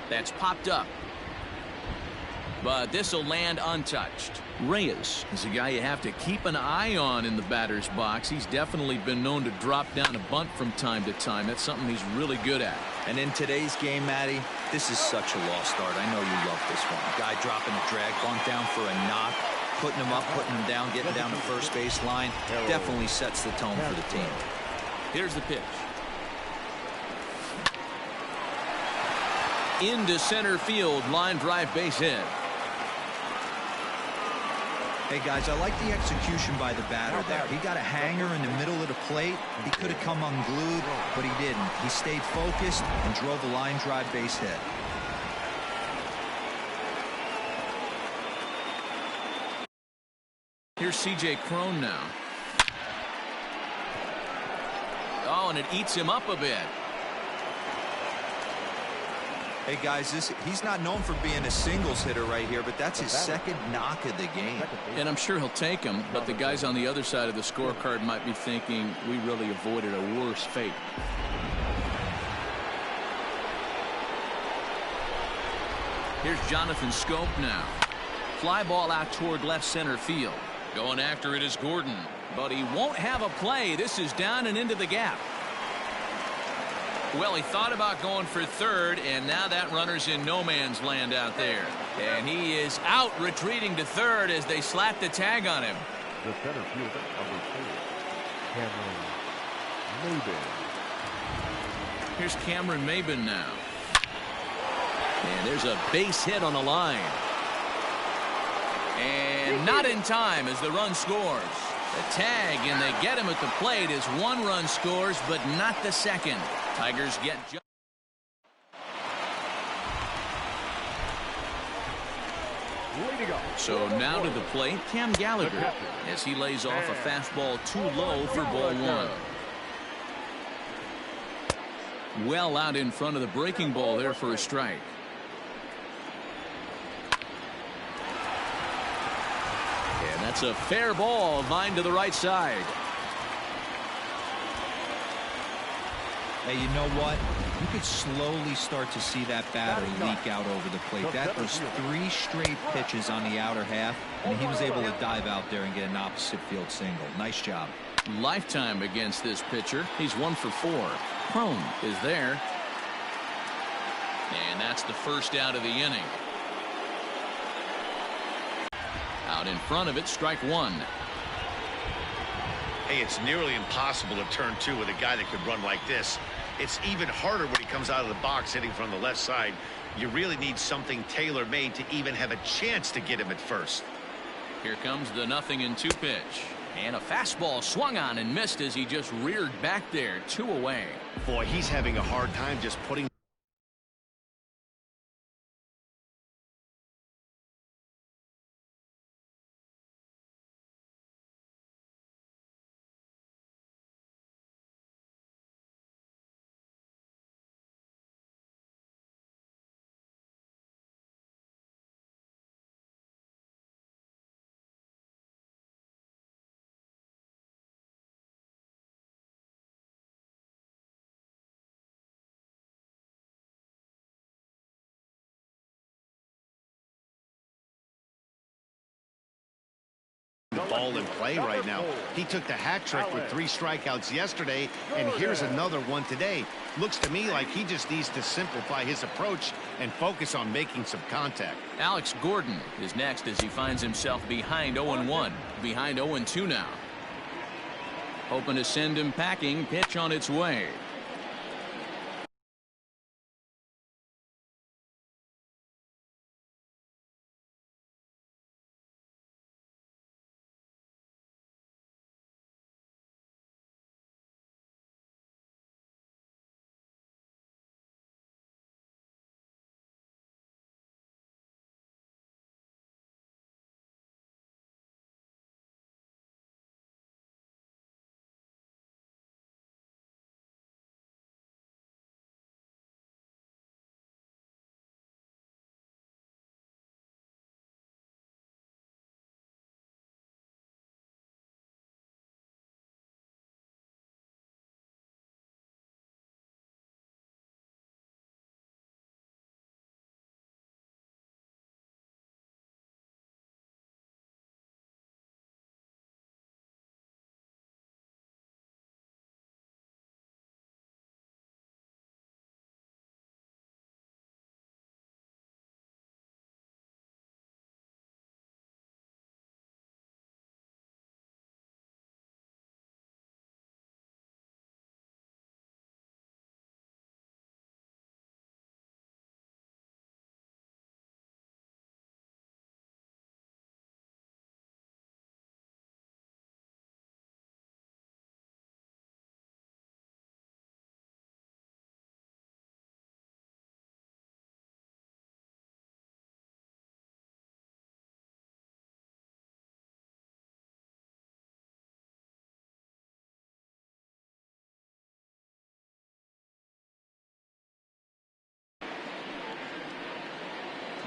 That's popped up, but this will land untouched. Reyes is a guy you have to keep an eye on in the batter's box. He's definitely been known to drop down a bunt from time to time. That's something he's really good at. And in today's game, Matty, this is such a lost start. I know you love this one. Guy dropping a drag bunt down for a knock, putting him up, putting him down, getting down the first base line. Definitely sets the tone for the team. Here's the pitch. Into center field, line drive base hit. Hey, guys, I like the execution by the batter there. He got a hanger in the middle of the plate. He could have come unglued, but he didn't. He stayed focused and drove a line drive base hit. Here's C.J. Cron now. Oh, and it eats him up a bit. Hey, guys, he's not known for being a singles hitter right here, but that's his 2nd knock of the game. And I'm sure he'll take him, but the guys on the other side of the scorecard might be thinking we really avoided a worse fate. Here's Jonathan Schoop now. Fly ball out toward left center field. Going after it is Gordon, but he won't have a play. This is down and into the gap. Well, he thought about going for 3rd, and now that runner's in no man's land out there. And he is out, retreating to 3rd as they slap the tag on him. The center fielder, number 4, Cameron Maybin. Here's Cameron Maybin now. And there's a base hit on the line. And not in time as the run scores. The tag, and they get him at the plate as 1 run scores, but not the 2nd. Tigers get so now to the plate, Cam Gallagher, as he lays off a fastball too low for ball 1. Well out in front of the breaking ball there for a strike. And that's a fair ball, line to the right side. Hey, you know what? You could slowly start to see that batter leak out over the plate. That was 3 straight pitches on the outer half, and he was able to dive out there and get an opposite field single. Nice job. Lifetime against this pitcher. He's 1 for 4. Cron is there. And that's the first out of the inning. Out in front of it, strike 1. Hey, it's nearly impossible to turn 2 with a guy that could run like this. It's even harder when he comes out of the box hitting from the left side. You really need something tailor-made to even have a chance to get him at first. Here comes the 0-2 pitch. And a fastball swung on and missed as he just reared back there, 2 away. Boy, he's having a hard time just putting all in play right now. He took the hat trick with 3 strikeouts yesterday, and here's another one today. Looks to me like he just needs to simplify his approach and focus on making some contact. Alex Gordon is next as he finds himself behind 0-1, behind 0-2 now. Hoping to send him packing. Pitch on its way.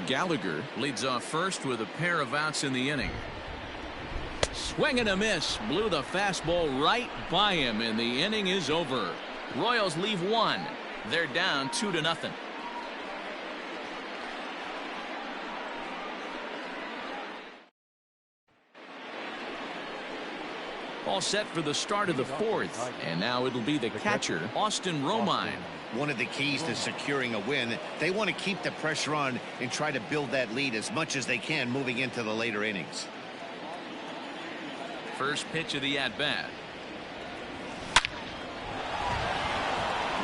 Gallagher leads off first with a pair of outs in the inning. Swing and a miss. Blew the fastball right by him, and the inning is over. Royals leave 1. They're down 2-0. All set for the start of the 4th, and now it'll be the catcher, Austin Romine. One of the keys to securing a win, they want to keep the pressure on and try to build that lead as much as they can moving into the later innings. First pitch of the at-bat.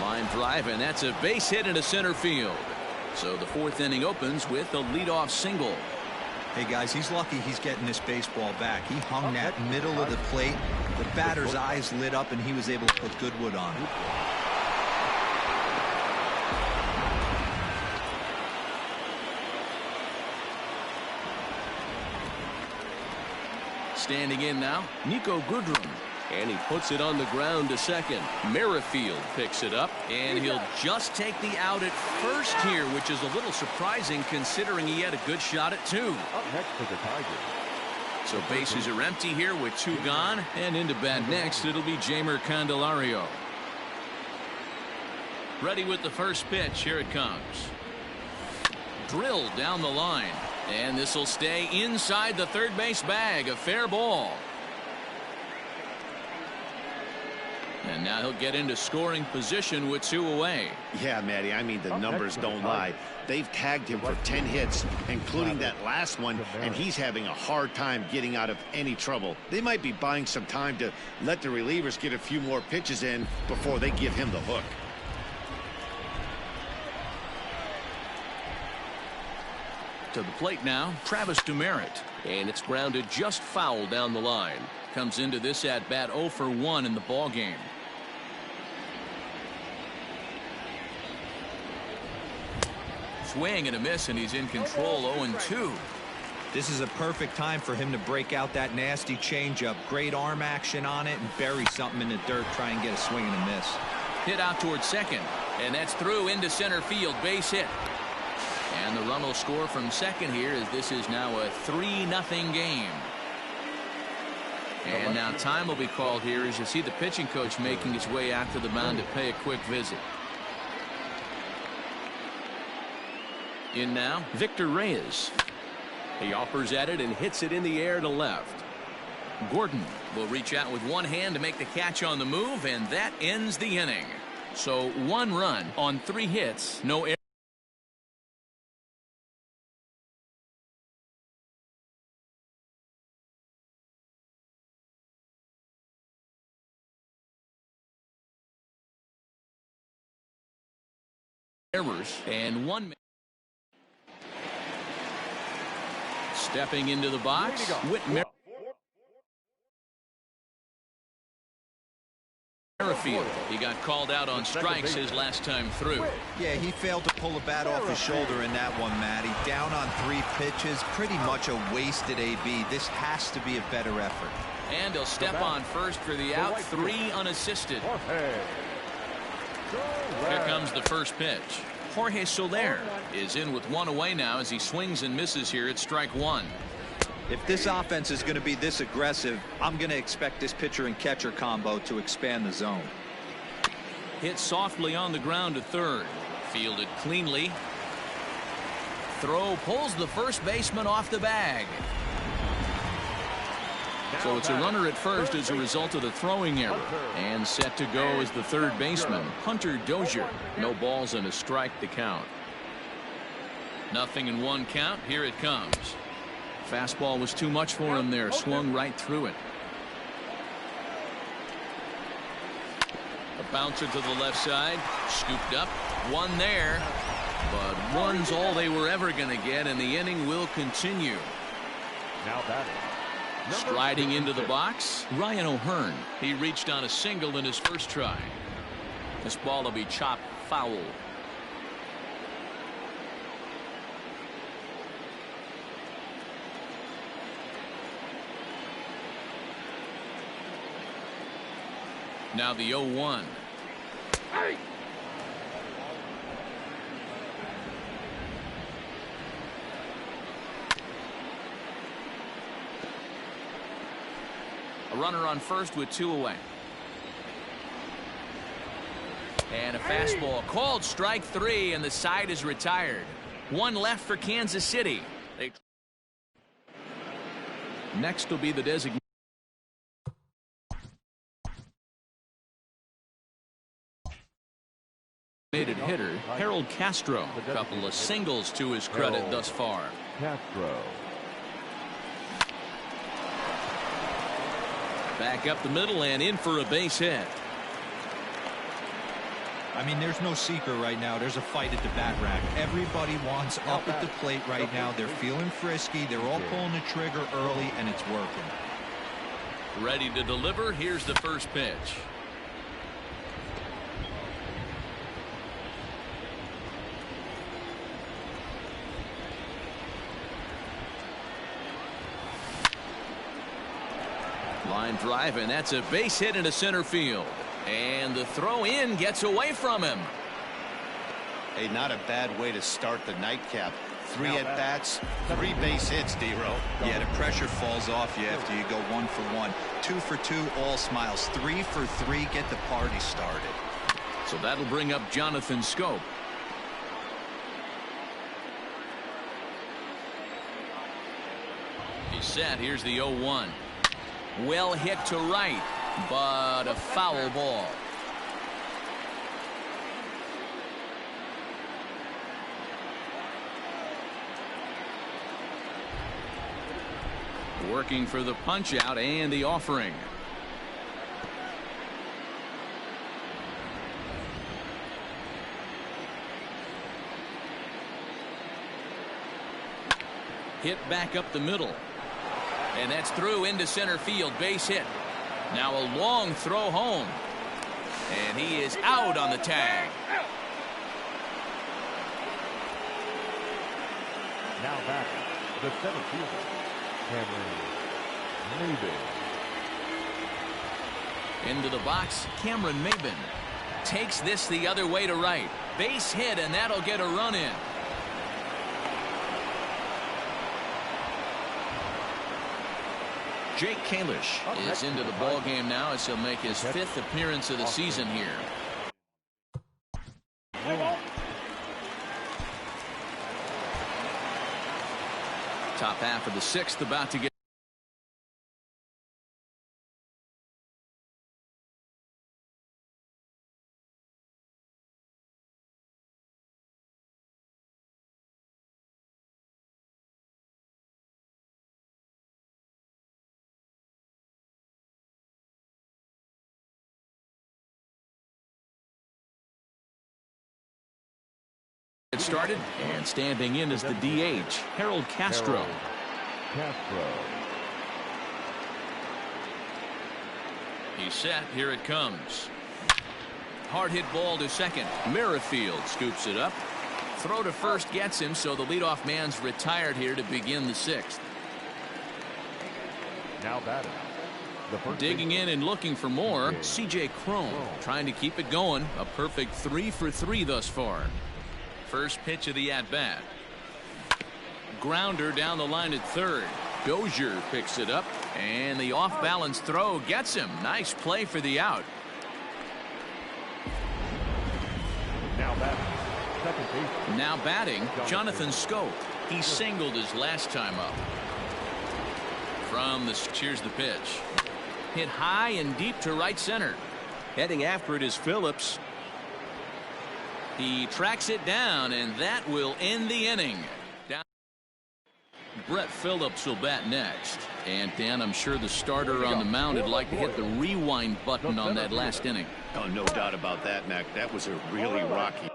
Line drive, and that's a base hit into center field. So the 4th inning opens with a leadoff single. Hey guys, he's lucky he's getting this baseball back. He hung that middle of the plate. The batter's eyes lit up, and he was able to put Goodwood on. Standing in now, Nico Goodrum. And he puts it on the ground to second. Merrifield picks it up, and he'll just take the out at first here, which is a little surprising considering he had a good shot at 2. Up next for the Tigers. So bases are empty here with 2 gone, and into bat next it'll be Jeimer Candelario. Ready with the first pitch. Here it comes. Drilled down the line, and this will stay inside the third base bag. A fair ball. And now he'll get into scoring position with 2 away. Yeah, Matty, I mean, the numbers don't lie. They've tagged him for 10 hits, including that last one, and he's having a hard time getting out of any trouble. They might be buying some time to let the relievers get a few more pitches in before they give him the hook. To the plate now, Travis Demeritte. And it's grounded just foul down the line. Comes into this at-bat 0 for 1 in the ball game. Swing and a miss, and he's in control. 0-2. This is a perfect time for him to break out that nasty changeup. Great arm action on it and bury something in the dirt. Try and get a swing and a miss. Hit out towards second, and that's through into center field. Base hit. And the run will score from second here, as this is now a 3-0 game. And now time will be called here as you see the pitching coach making his way out to the mound to pay a quick visit. In now, Victor Reyes. He offers at it and hits it in the air to left. Gordon will reach out with one hand to make the catch on the move, and that ends the inning. So 1 run on 3 hits, no errors. And 1 minute. Stepping into the box, Whit Merrifield. He got called out on strikes his last time through. Yeah, he failed to pull the bat off his shoulder in that one, Matty. Down on 3 pitches, pretty much a wasted AB. This has to be a better effort. And he'll step on first for the out, 3 unassisted. Here comes the first pitch. Jorge Soler is in with 1 away now as he swings and misses here at strike 1. If this offense is going to be this aggressive, I'm going to expect this pitcher and catcher combo to expand the zone. Hit softly on the ground to third. Fielded cleanly. Throw pulls the first baseman off the bag. So it's a runner at first as a result of the throwing error. And set to go is the third baseman, Hunter Dozier. No balls and a strike to count. 0-1 count. Here it comes. Fastball was too much for him there. Swung right through it. A bouncer to the left side. Scooped up. 1 there. But 1's all they were ever going to get, and the inning will continue. Now batting. Striding into the box, Ryan O'Hearn. He reached on a single in his first try. This ball will be chopped foul. Now the 0-1. A runner on first with 2 away. And a fastball called strike 3, and the side is retired. 1 left for Kansas City. Next will be the designated hitter, Harold Castro. A couple of singles to his credit thus far. Castro. Back up the middle and in for a base hit. I mean, there's no secret right now. There's a fight at the bat rack. Everybody wants up at the plate right now. They're feeling frisky. They're all pulling the trigger early, and it's working. Ready to deliver. Here's the first pitch. Line drive, and that's a base hit into center field. And the throw in gets away from him. Hey, not a bad way to start the nightcap. 3 at-bats, 3 base hits, D-Row. Yeah, the pressure falls off you after you go 1 for 1. 2 for 2, all smiles. 3 for 3, get the party started. So that'll bring up Jonathan Schoop. He's set. Here's the 0-1. Well hit to right, but a foul ball. Working for the punch out and the offering. Hit back up the middle. And that's through into center field. Base hit. Now a long throw home. And he is out on the tag. Now back, the center fielder, Cameron Maybin. Into the box, Cameron Maybin takes this the other way to right. Base hit, and that'll get a run in. Jake Kalish is into the ball game now as he'll make his 5th appearance of the season here. Top half of the 6th about to get started, and standing in is the DH, Harold Castro. He's set. Here it comes. Hard hit ball to second. Merrifield scoops it up. Throw to first gets him, so the leadoff man's retired here to begin the sixth. Now batting. Digging in and looking for more, C.J. Cron trying to keep it going. A perfect 3 for 3 thus far. First pitch of the at-bat. Grounder down the line at third. Dozier picks it up, and the off-balance throw gets him. Nice play for the out. Now batting, Jonathan Schoop. He singled his last time up. From the cheers the pitch. Hit high and deep to right center. Heading after it is Phillips. He tracks it down, and that will end the inning. Brett Phillips will bat next. And Dan, I'm sure the starter on the mound would like to hit the rewind button on that last inning. Oh, no doubt about that, Mac. That was a really rocky.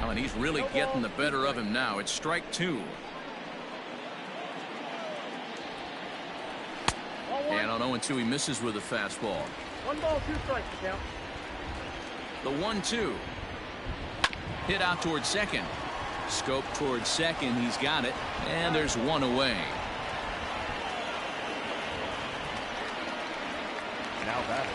And he's really getting the better of him now. It's strike 2. And on 0-2, he misses with a fastball. 1 ball, 2 strikes to count. The 1-2. Hit out towards second. Schoop towards second. He's got it. And there's one away. Now batting.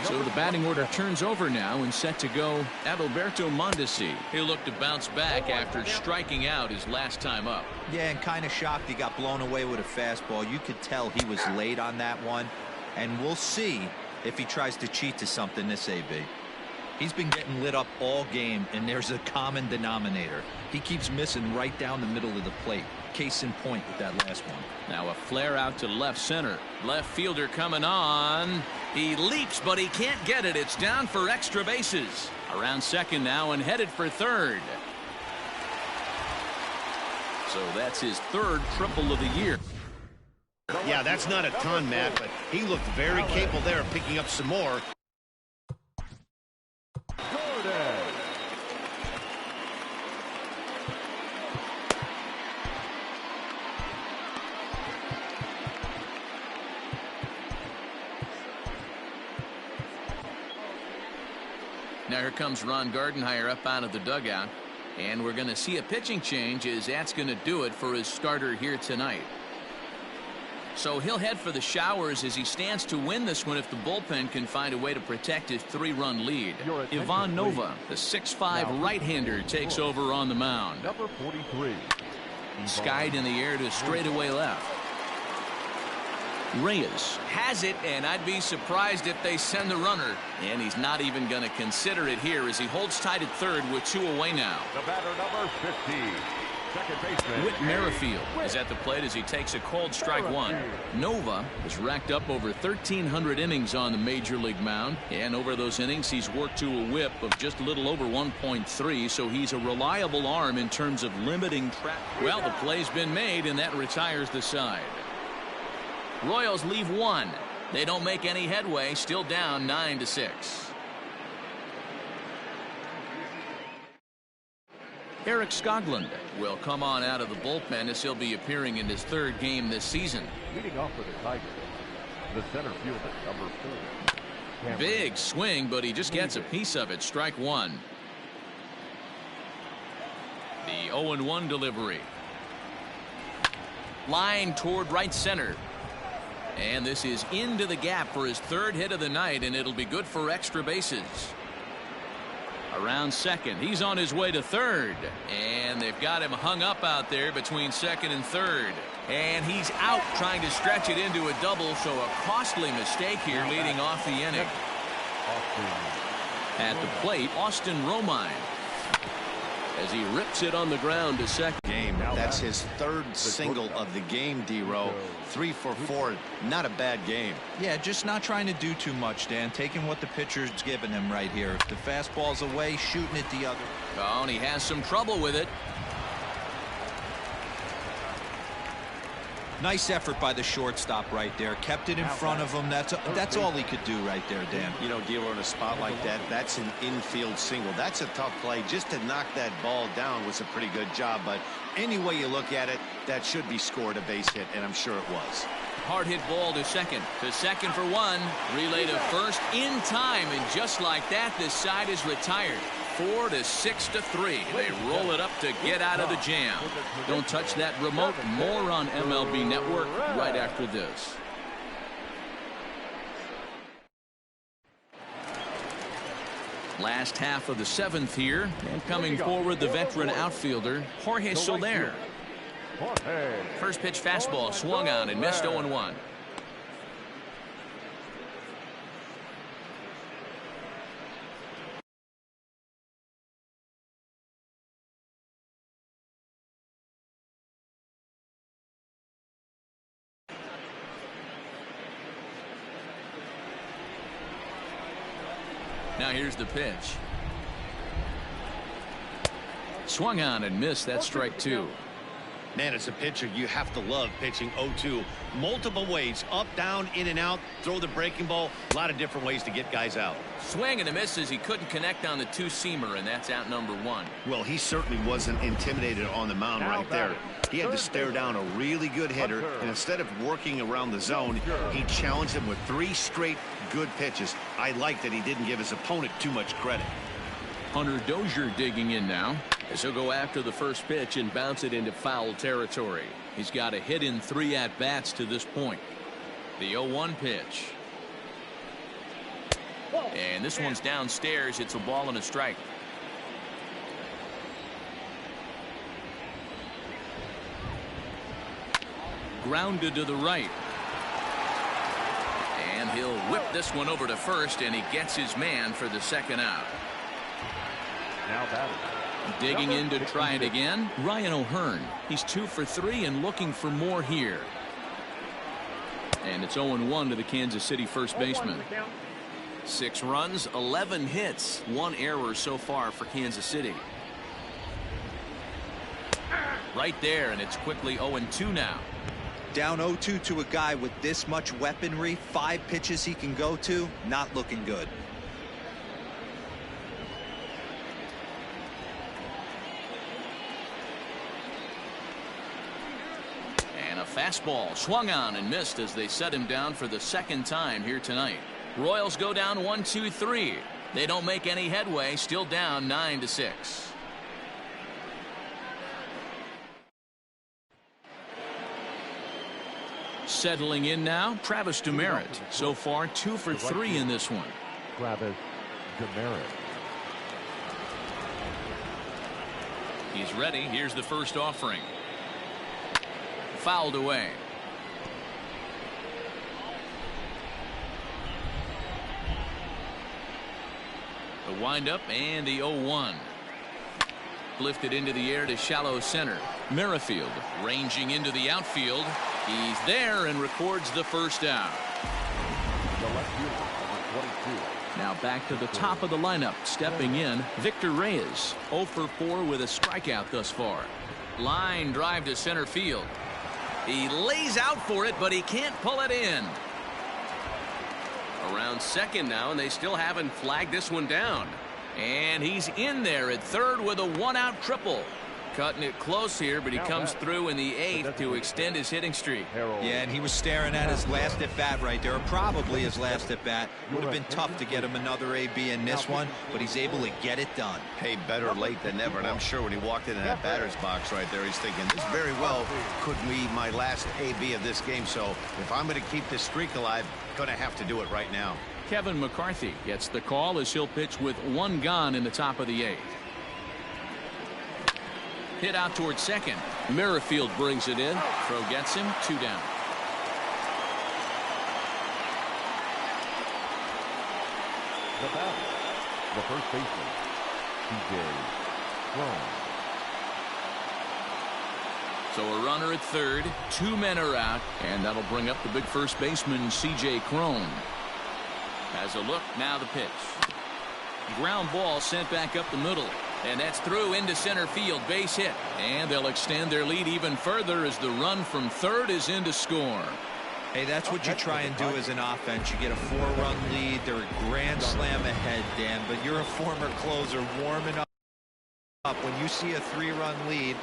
So the batting order turns over now and set to go Adalberto Mondesi. He'll look to bounce back after striking out his last time up. Yeah, and kind of shocked he got blown away with a fastball. You could tell he was late on that one. And we'll see if he tries to cheat to something this AB. He's been getting lit up all game, and there's a common denominator. He keeps missing right down the middle of the plate. Case in point with that last one. Now a flare out to left center. Left fielder coming on. He leaps, but he can't get it. It's down for extra bases. Around second now and headed for third. So that's his third triple of the year. Yeah, that's not a ton, Matt, but he looked very capable there of picking up some more. Now here comes Ron Gardenhire up out of the dugout. And we're going to see a pitching change as that's going to do it for his starter here tonight. So he'll head for the showers as he stands to win this one if the bullpen can find a way to protect his 3-run lead. Ivan Nova, the 6'5" right-hander, takes over on the mound. Number 43. Skied in the air to straightaway left. Reyes has it, and I'd be surprised if they send the runner. And he's not even going to consider it here as he holds tight at third with 2 away now. The batter, number 15. Second baseman. Whit Merrifield is at the plate as he takes a cold strike 1. Nova has racked up over 1,300 innings on the major league mound. And over those innings, he's worked to a whip of just a little over 1.3. So he's a reliable arm in terms of limiting traffic. Well, the play's been made, and that retires the side. Royals leave 1. They don't make any headway, still down 9-6. Eric Skoglund will come on out of the bullpen as he'll be appearing in his 3rd game this season. Leading off for the Tigers, the center fielder, number 4. Big swing, but he just gets a piece of it. Strike 1. The 0-1 delivery. Line toward right center. And this is into the gap for his 3rd hit of the night, and it'll be good for extra bases. Around second, he's on his way to third, and they've got him hung up out there between second and third, and he's out trying to stretch it into a double, so a costly mistake here leading off the inning. At the plate, Austin Romine as he rips it on the ground to second. Game. That's his third single of the game, D-Row. 3 for 4. Not a bad game. Yeah, just not trying to do too much, Dan. Taking what the pitcher's giving him right here. If the fastball's away, shooting it the other. Oh, and he has some trouble with it. Nice effort by the shortstop right there. Kept it in front of him. That's all he could do right there, Dan. You know, dealer in a spot like that, that's an infield single. That's a tough play. Just to knock that ball down was a pretty good job. But any way you look at it, that should be scored a base hit, and I'm sure it was. Hard hit ball to second. To second for one. Relay to first in time. And just like that, this side is retired. 4 to 6 to 3. They roll it up to get out of the jam. Don't touch that remote. More on MLB Network right after this. Last half of the 7th here, and coming forward, the veteran outfielder Jorge Soler. First pitch fastball swung on and missed. 0-1. Now here's the pitch. Swung on and missed. That's strike 2. Man, as a pitcher, you have to love pitching 0-2. Multiple ways, up, down, in and out, throw the breaking ball. A lot of different ways to get guys out. Swing and a miss as he couldn't connect on the 2-seamer, and that's out number 1. Well, he certainly wasn't intimidated on the mound right there. He had to stare down a really good hitter, and instead of working around the zone, he challenged him with 3 straight good pitches. I like that he didn't give his opponent too much credit. Hunter Dozier digging in now as he'll go after the first pitch and bounce it into foul territory. He's got a hit in 3 at-bats to this point. The 0-1 pitch. And this one's downstairs. It's a ball and a strike. Grounded to the right. And he'll whip this one over to first, and he gets his man for the second out. Now batting. Digging in to try it again, Ryan O'Hearn. He's 2 for 3 and looking for more here. And it's 0-1 to the Kansas City first baseman. 6 runs, 11 hits, 1 error so far for Kansas City. Right there, and it's quickly 0-2 now. Down 0-2 to a guy with this much weaponry, 5 pitches he can go to, not looking good. And a fastball swung on and missed as they set him down for the second time here tonight. Royals go down 1-2-3. They don't make any headway, still down 9-6. Settling in now, Travis Demeritte. So far 2 for 3 in this one. Travis Demeritte. He's ready. Here's the first offering. Fouled away. The windup and the 0-1. Lifted into the air to shallow center. Merrifield ranging into the outfield. He's there and records the first out. The left fielder, number 22. Now back to the top of the lineup. Stepping in, Victor Reyes. 0 for 4 with a strikeout thus far. Line drive to center field. He lays out for it, but he can't pull it in. Around second now, and they still haven't flagged this one down. And he's in there at third with a 1-out triple. Cutting it close here, but he comes through in the 8th to extend his hitting streak. Yeah, and he was staring at his last at-bat right there, probably his last at-bat. Would have been tough to get him another AB in this one, but he's able to get it done. Hey, better late than never, and I'm sure when he walked into that batter's box right there, he's thinking, this very well could be my last AB of this game, so if I'm going to keep this streak alive, going to have to do it right now. Kevin McCarthy gets the call as he'll pitch with 1 gone in the top of the 8th. Hit out towards second. Merrifield brings it in. Throw gets him. 2 down. The batter, the first baseman, TJ Strong. So a runner at third, 2 men are out, and that'll bring up the big first baseman, C.J. Cron. Has a look, now the pitch. Ground ball sent back up the middle, and that's through into center field, base hit. And they'll extend their lead even further as the run from third is in to score. Hey, that's what you try and do as an offense. You get a 4-run lead. They're a grand slam ahead, Dan, but you're a former closer warming up. When you see a 3-run lead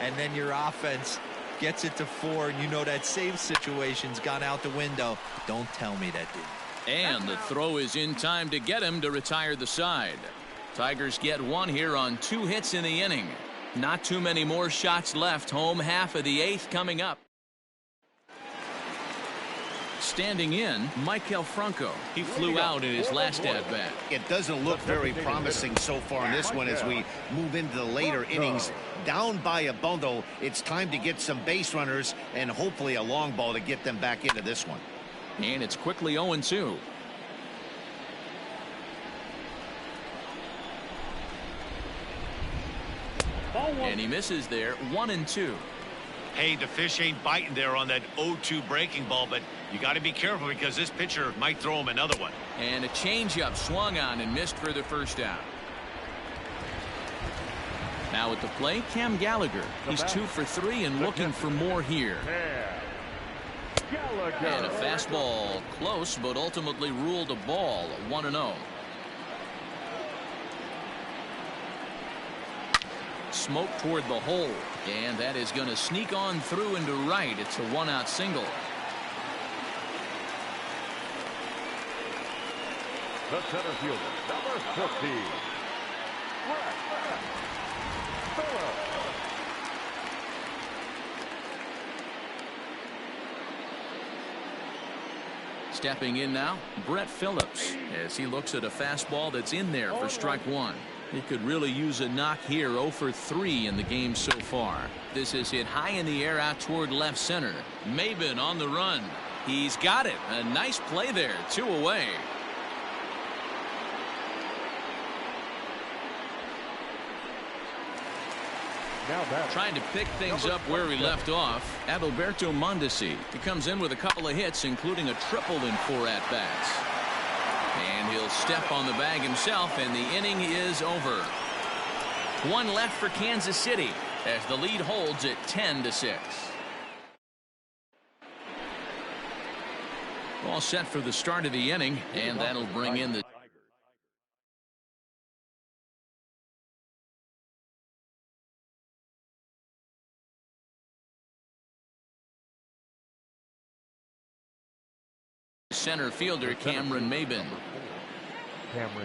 and then your offense gets it to 4 and you know that save situation's gone out the window, don't tell me that didn't. And the throw is in time to get him to retire the side. Tigers get 1 here on 2 hits in the inning. Not too many more shots left. Home half of the 8th coming up. Standing in, Maikel Franco. He flew out in his last at-bat. It doesn't look very promising so far in this one as we move into the later innings. Down by a bundle, it's time to get some base runners and hopefully a long ball to get them back into this one. And it's quickly 0-2. And he misses there, 1-2. Hey, the fish ain't biting there on that 0-2 breaking ball, but you got to be careful because this pitcher might throw him another one. And a changeup swung on and missed for the first out. Now at the plate, Cam Gallagher. He's 2 for 3 and looking for more here. And a fastball close, but ultimately ruled a ball, 1-0. Smoke toward the hole, and that is going to sneak on through into right. It's a 1-out single. The center fielder, number 50. Phillips. Stepping in now, Brett Phillips, as he looks at a fastball that's in there for strike 1. He could really use a knock here. 0 for 3 in the game so far. This is hit high in the air out toward left center. Maben on the run. He's got it. A nice play there. 2 away. Trying to pick things up where we left off. Adalberto Mondesi. He comes in with a couple of hits, including a triple in 4 at-bats. And he'll step on the bag himself, and the inning is over. 1 left for Kansas City as the lead holds at 10-6. All set for the start of the inning, and that'll bring in the center fielder, Cameron Maben.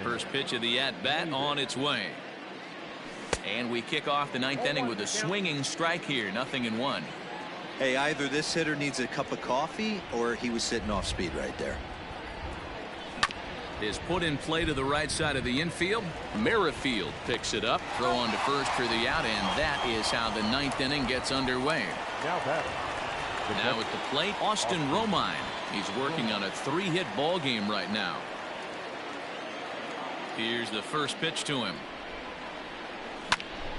First pitch of the at-bat on its way. And we kick off the 9th inning with a swinging strike here. 0-1. Hey, either this hitter needs a cup of coffee or he was sitting off speed right there. Is put in play to the right side of the infield. Merrifield picks it up. Throw on to first for the out, and that is how the 9th inning gets underway. Now at the plate, Austin Romine. He's working on a 3-hit ball game right now. Here's the first pitch to him.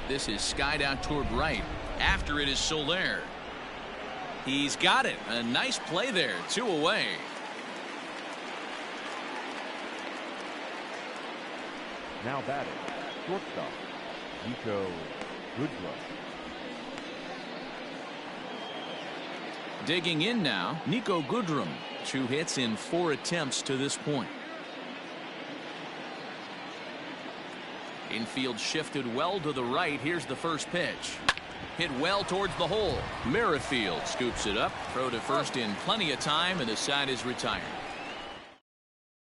This is skied out toward right. After it is Soler. He's got it. A nice play there. 2 away. Now batting, shortstop, Niko Goodrum. Digging in now, Niko Goodrum. 2 hits in 4 attempts to this point. Infield shifted well to the right. Here's the first pitch. Hit well towards the hole. Merrifield scoops it up. Throw to first in plenty of time, and the side is retired.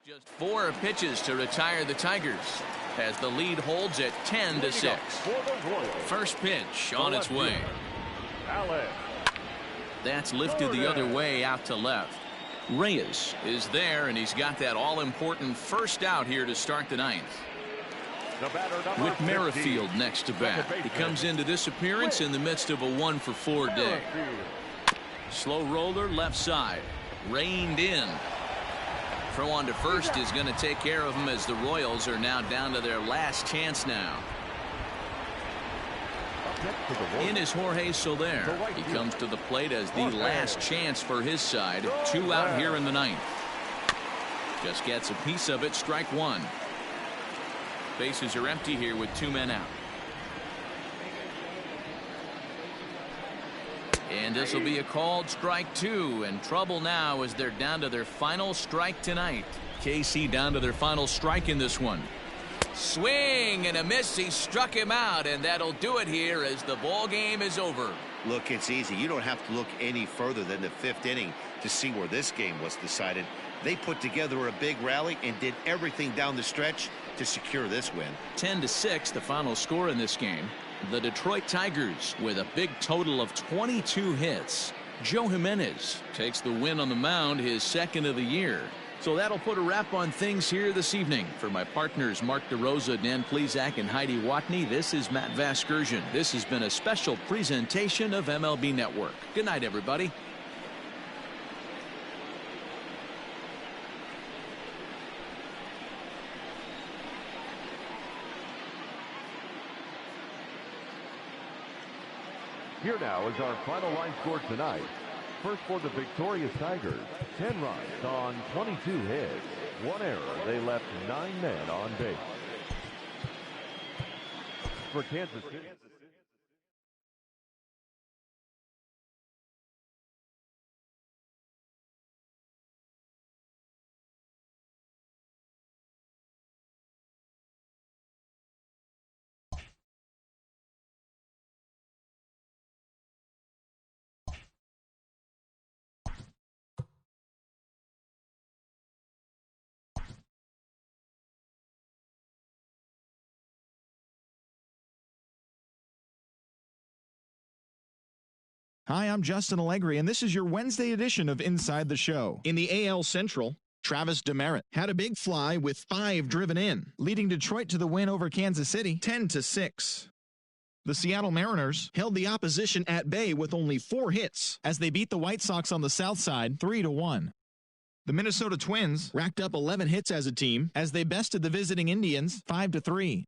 Just 4 pitches to retire the Tigers as the lead holds at 10-6. First pitch on its way. That's lifted the other way out to left. Reyes is there, and he's got that all-important first out here to start the 9th. With Merrifield next to bat. He comes into this appearance in the midst of a 1-for-4 day. Slow roller left side. Reined in. Throw on to first is going to take care of him as the Royals are now down to their last chance now. Next to the Warriors. In is Jorge Soler. He comes to the plate as the last chance for his side. 2 out here in the 9th. Just gets a piece of it. Strike 1. Bases are empty here with 2 men out. And this will be a called strike 2. And trouble now as they're down to their final strike tonight. KC down to their final strike in this one. Swing and a miss. He struck him out, and that'll do it here as the ball game is over. Look, it's easy. You don't have to look any further than the 5th inning to see where this game was decided. They put together a big rally and did everything down the stretch to secure this win. 10-6 the final score in this game. The Detroit Tigers with a big total of 22 hits. Joe Jimenez takes the win on the mound, his 2nd of the year. So that'll put a wrap on things here this evening. For my partners Mark DeRosa, Dan Plesac, and Heidi Watney, this is Matt Vasgersian. This has been a special presentation of MLB Network. Good night, everybody. Here now is our final line score tonight. First for the victorious Tigers, 10 runs on 22 hits. 1 error. They left 9 men on base. For Kansas City. Hi, I'm Justin Allegri, and this is your Wednesday edition of Inside the Show. In the AL Central, Travis Demeritte had a big fly with 5 driven in, leading Detroit to the win over Kansas City 10-6. The Seattle Mariners held the opposition at bay with only 4 hits as they beat the White Sox on the south side 3-1. The Minnesota Twins racked up 11 hits as a team as they bested the visiting Indians 5-3.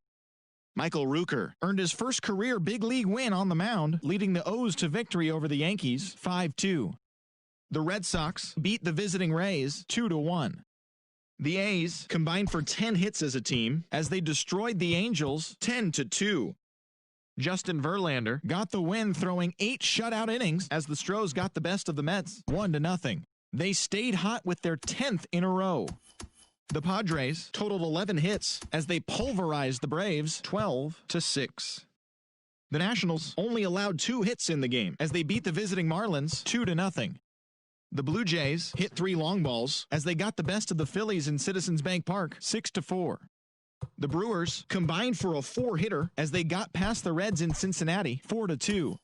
Michael Rooker earned his first career big league win on the mound, leading the O's to victory over the Yankees 5-2. The Red Sox beat the visiting Rays 2-1. The A's combined for 10 hits as a team as they destroyed the Angels 10-2. Justin Verlander got the win throwing 8 shutout innings as the Stros got the best of the Mets 1-0. They stayed hot with their 10th in a row. The Padres totaled 11 hits as they pulverized the Braves 12-6. The Nationals only allowed 2 hits in the game as they beat the visiting Marlins 2-0. The Blue Jays hit 3 long balls as they got the best of the Phillies in Citizens Bank Park 6-4. The Brewers combined for a 4-hitter as they got past the Reds in Cincinnati 4-2.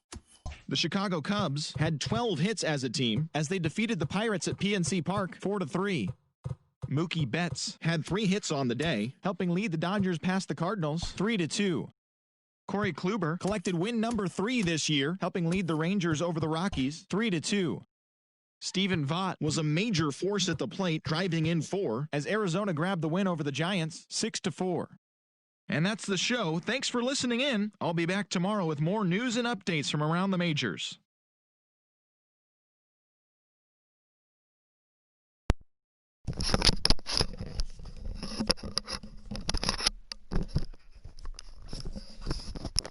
The Chicago Cubs had 12 hits as a team as they defeated the Pirates at PNC Park 4-3. Mookie Betts had 3 hits on the day, helping lead the Dodgers past the Cardinals 3-2. Corey Kluber collected win number 3 this year, helping lead the Rangers over the Rockies 3-2. Stephen Vaught was a major force at the plate, driving in 4 as Arizona grabbed the win over the Giants 6-4. And that's the show. Thanks for listening in. I'll be back tomorrow with more news and updates from around the majors.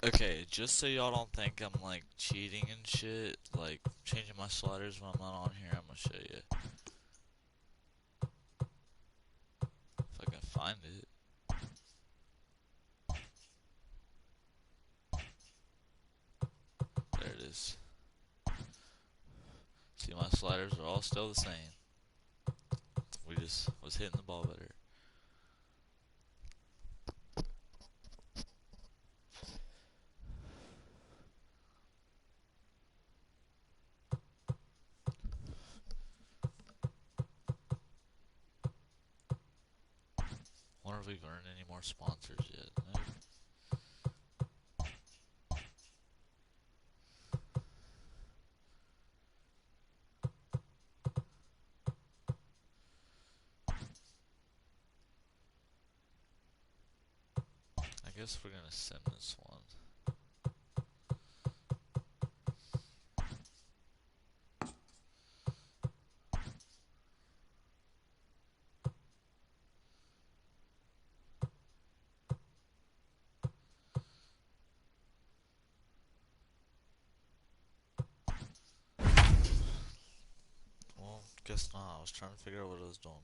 Okay, just so y'all don't think I'm like cheating and shit, like changing my sliders when I'm not on here, I'm gonna show you. If I can find it. There it is. See, my sliders are all still the same. We just was hitting the ball better. Wonder if we've earned any more sponsors yet. Nope. I guess we're gonna send this one. Guess not. I was trying to figure out what I was doing.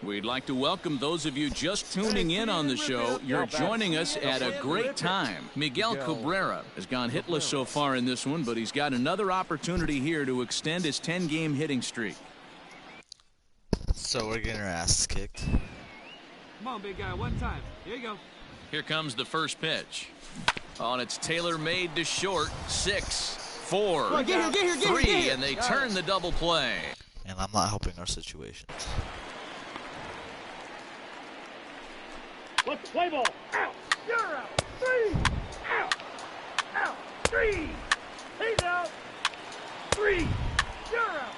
We'd like to welcome those of you just tuning in on the show. You're joining us at a great time. Miguel Cabrera has gone hitless so far in this one, but he's got another opportunity here to extend his 10-game hitting streak. So we're getting our asses kicked. Come on, big guy, one time. Here you go. Here comes the first pitch. Oh, and it's tailor-made to short. 6, 4, 3, and they turn the double play. And I'm not helping our situation. Let's play ball. Out. You're out. 3. Out. Out. 3. He's out. 3. You're out.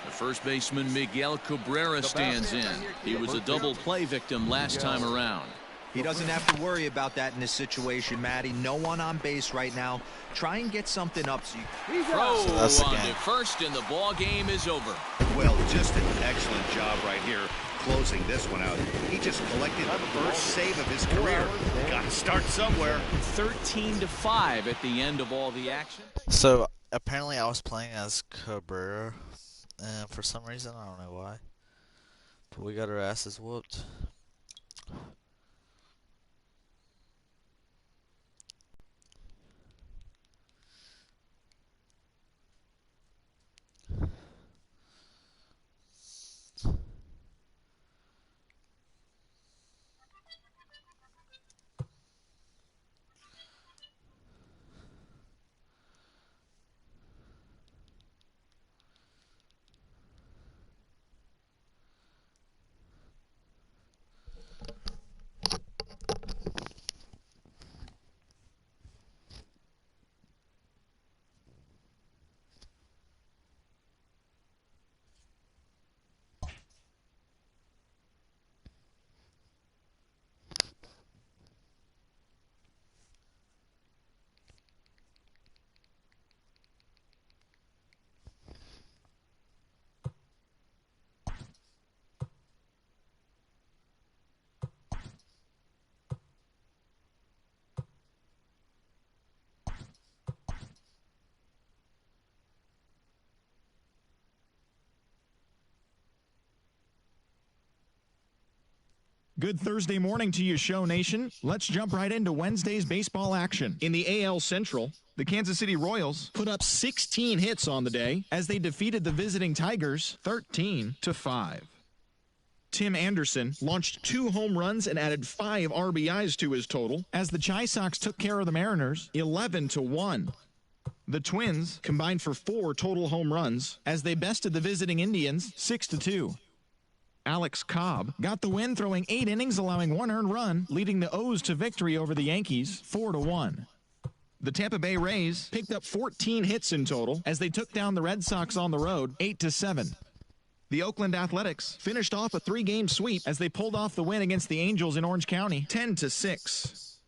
The first baseman, Miguel Cabrera, stands in. He was a double play victim last time around. He doesn't have to worry about that in this situation, Matty. No one on base right now. Try and get something up so you... Throw So that's the on game. to first, and the ball game is over. Well, just an excellent job right here closing this one out. He just collected the first save of his career. Got to start somewhere. 13-5 at the end of all the action. So apparently I was playing as Cabrera, and for some reason I don't know why, but we got our asses whooped. Good Thursday morning to you, Show Nation. Let's jump right into Wednesday's baseball action. In the AL Central, the Kansas City Royals put up 16 hits on the day as they defeated the visiting Tigers 13-5. Tim Anderson launched 2 home runs and added 5 RBIs to his total as the Chi Sox took care of the Mariners 11-1. The Twins combined for 4 total home runs as they bested the visiting Indians 6-2. Alex Cobb got the win, throwing 8 innings, allowing 1 earned run, leading the O's to victory over the Yankees 4-1. The Tampa Bay Rays picked up 14 hits in total as they took down the Red Sox on the road 8-7. The Oakland Athletics finished off a 3-game sweep as they pulled off the win against the Angels in Orange County 10-6.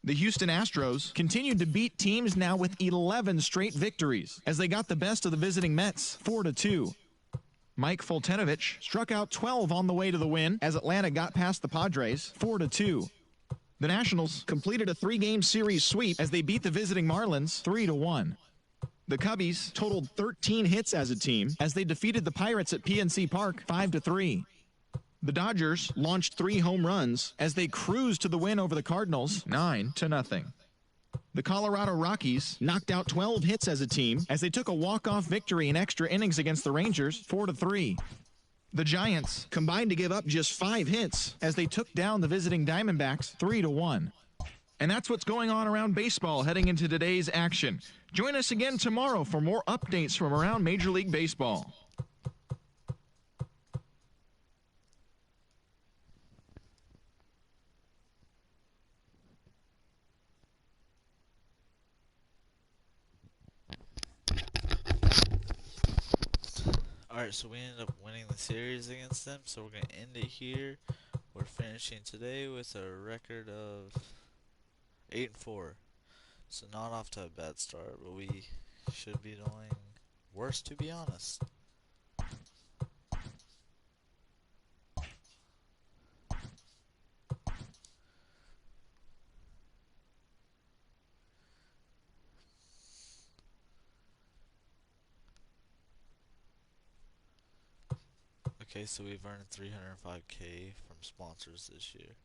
The Houston Astros continued to beat teams now with 11 straight victories as they got the best of the visiting Mets 4-2. Mike Foltynewicz struck out 12 on the way to the win as Atlanta got past the Padres 4-2. The Nationals completed a 3-game series sweep as they beat the visiting Marlins 3-1. The Cubbies totaled 13 hits as a team as they defeated the Pirates at PNC Park 5-3. The Dodgers launched 3 home runs as they cruised to the win over the Cardinals 9-0. The Colorado Rockies knocked out 12 hits as a team as they took a walk-off victory in extra innings against the Rangers 4-3. The Giants combined to give up just 5 hits as they took down the visiting Diamondbacks 3-1. And that's what's going on around baseball heading into today's action. Join us again tomorrow for more updates from around Major League Baseball. Alright, so we ended up winning the series against them, so we're going to end it here. We're finishing today with a record of 8-4. So not off to a bad start, but we should be doing Worse, to be honest. Okay, so we've earned 305K from sponsors this year.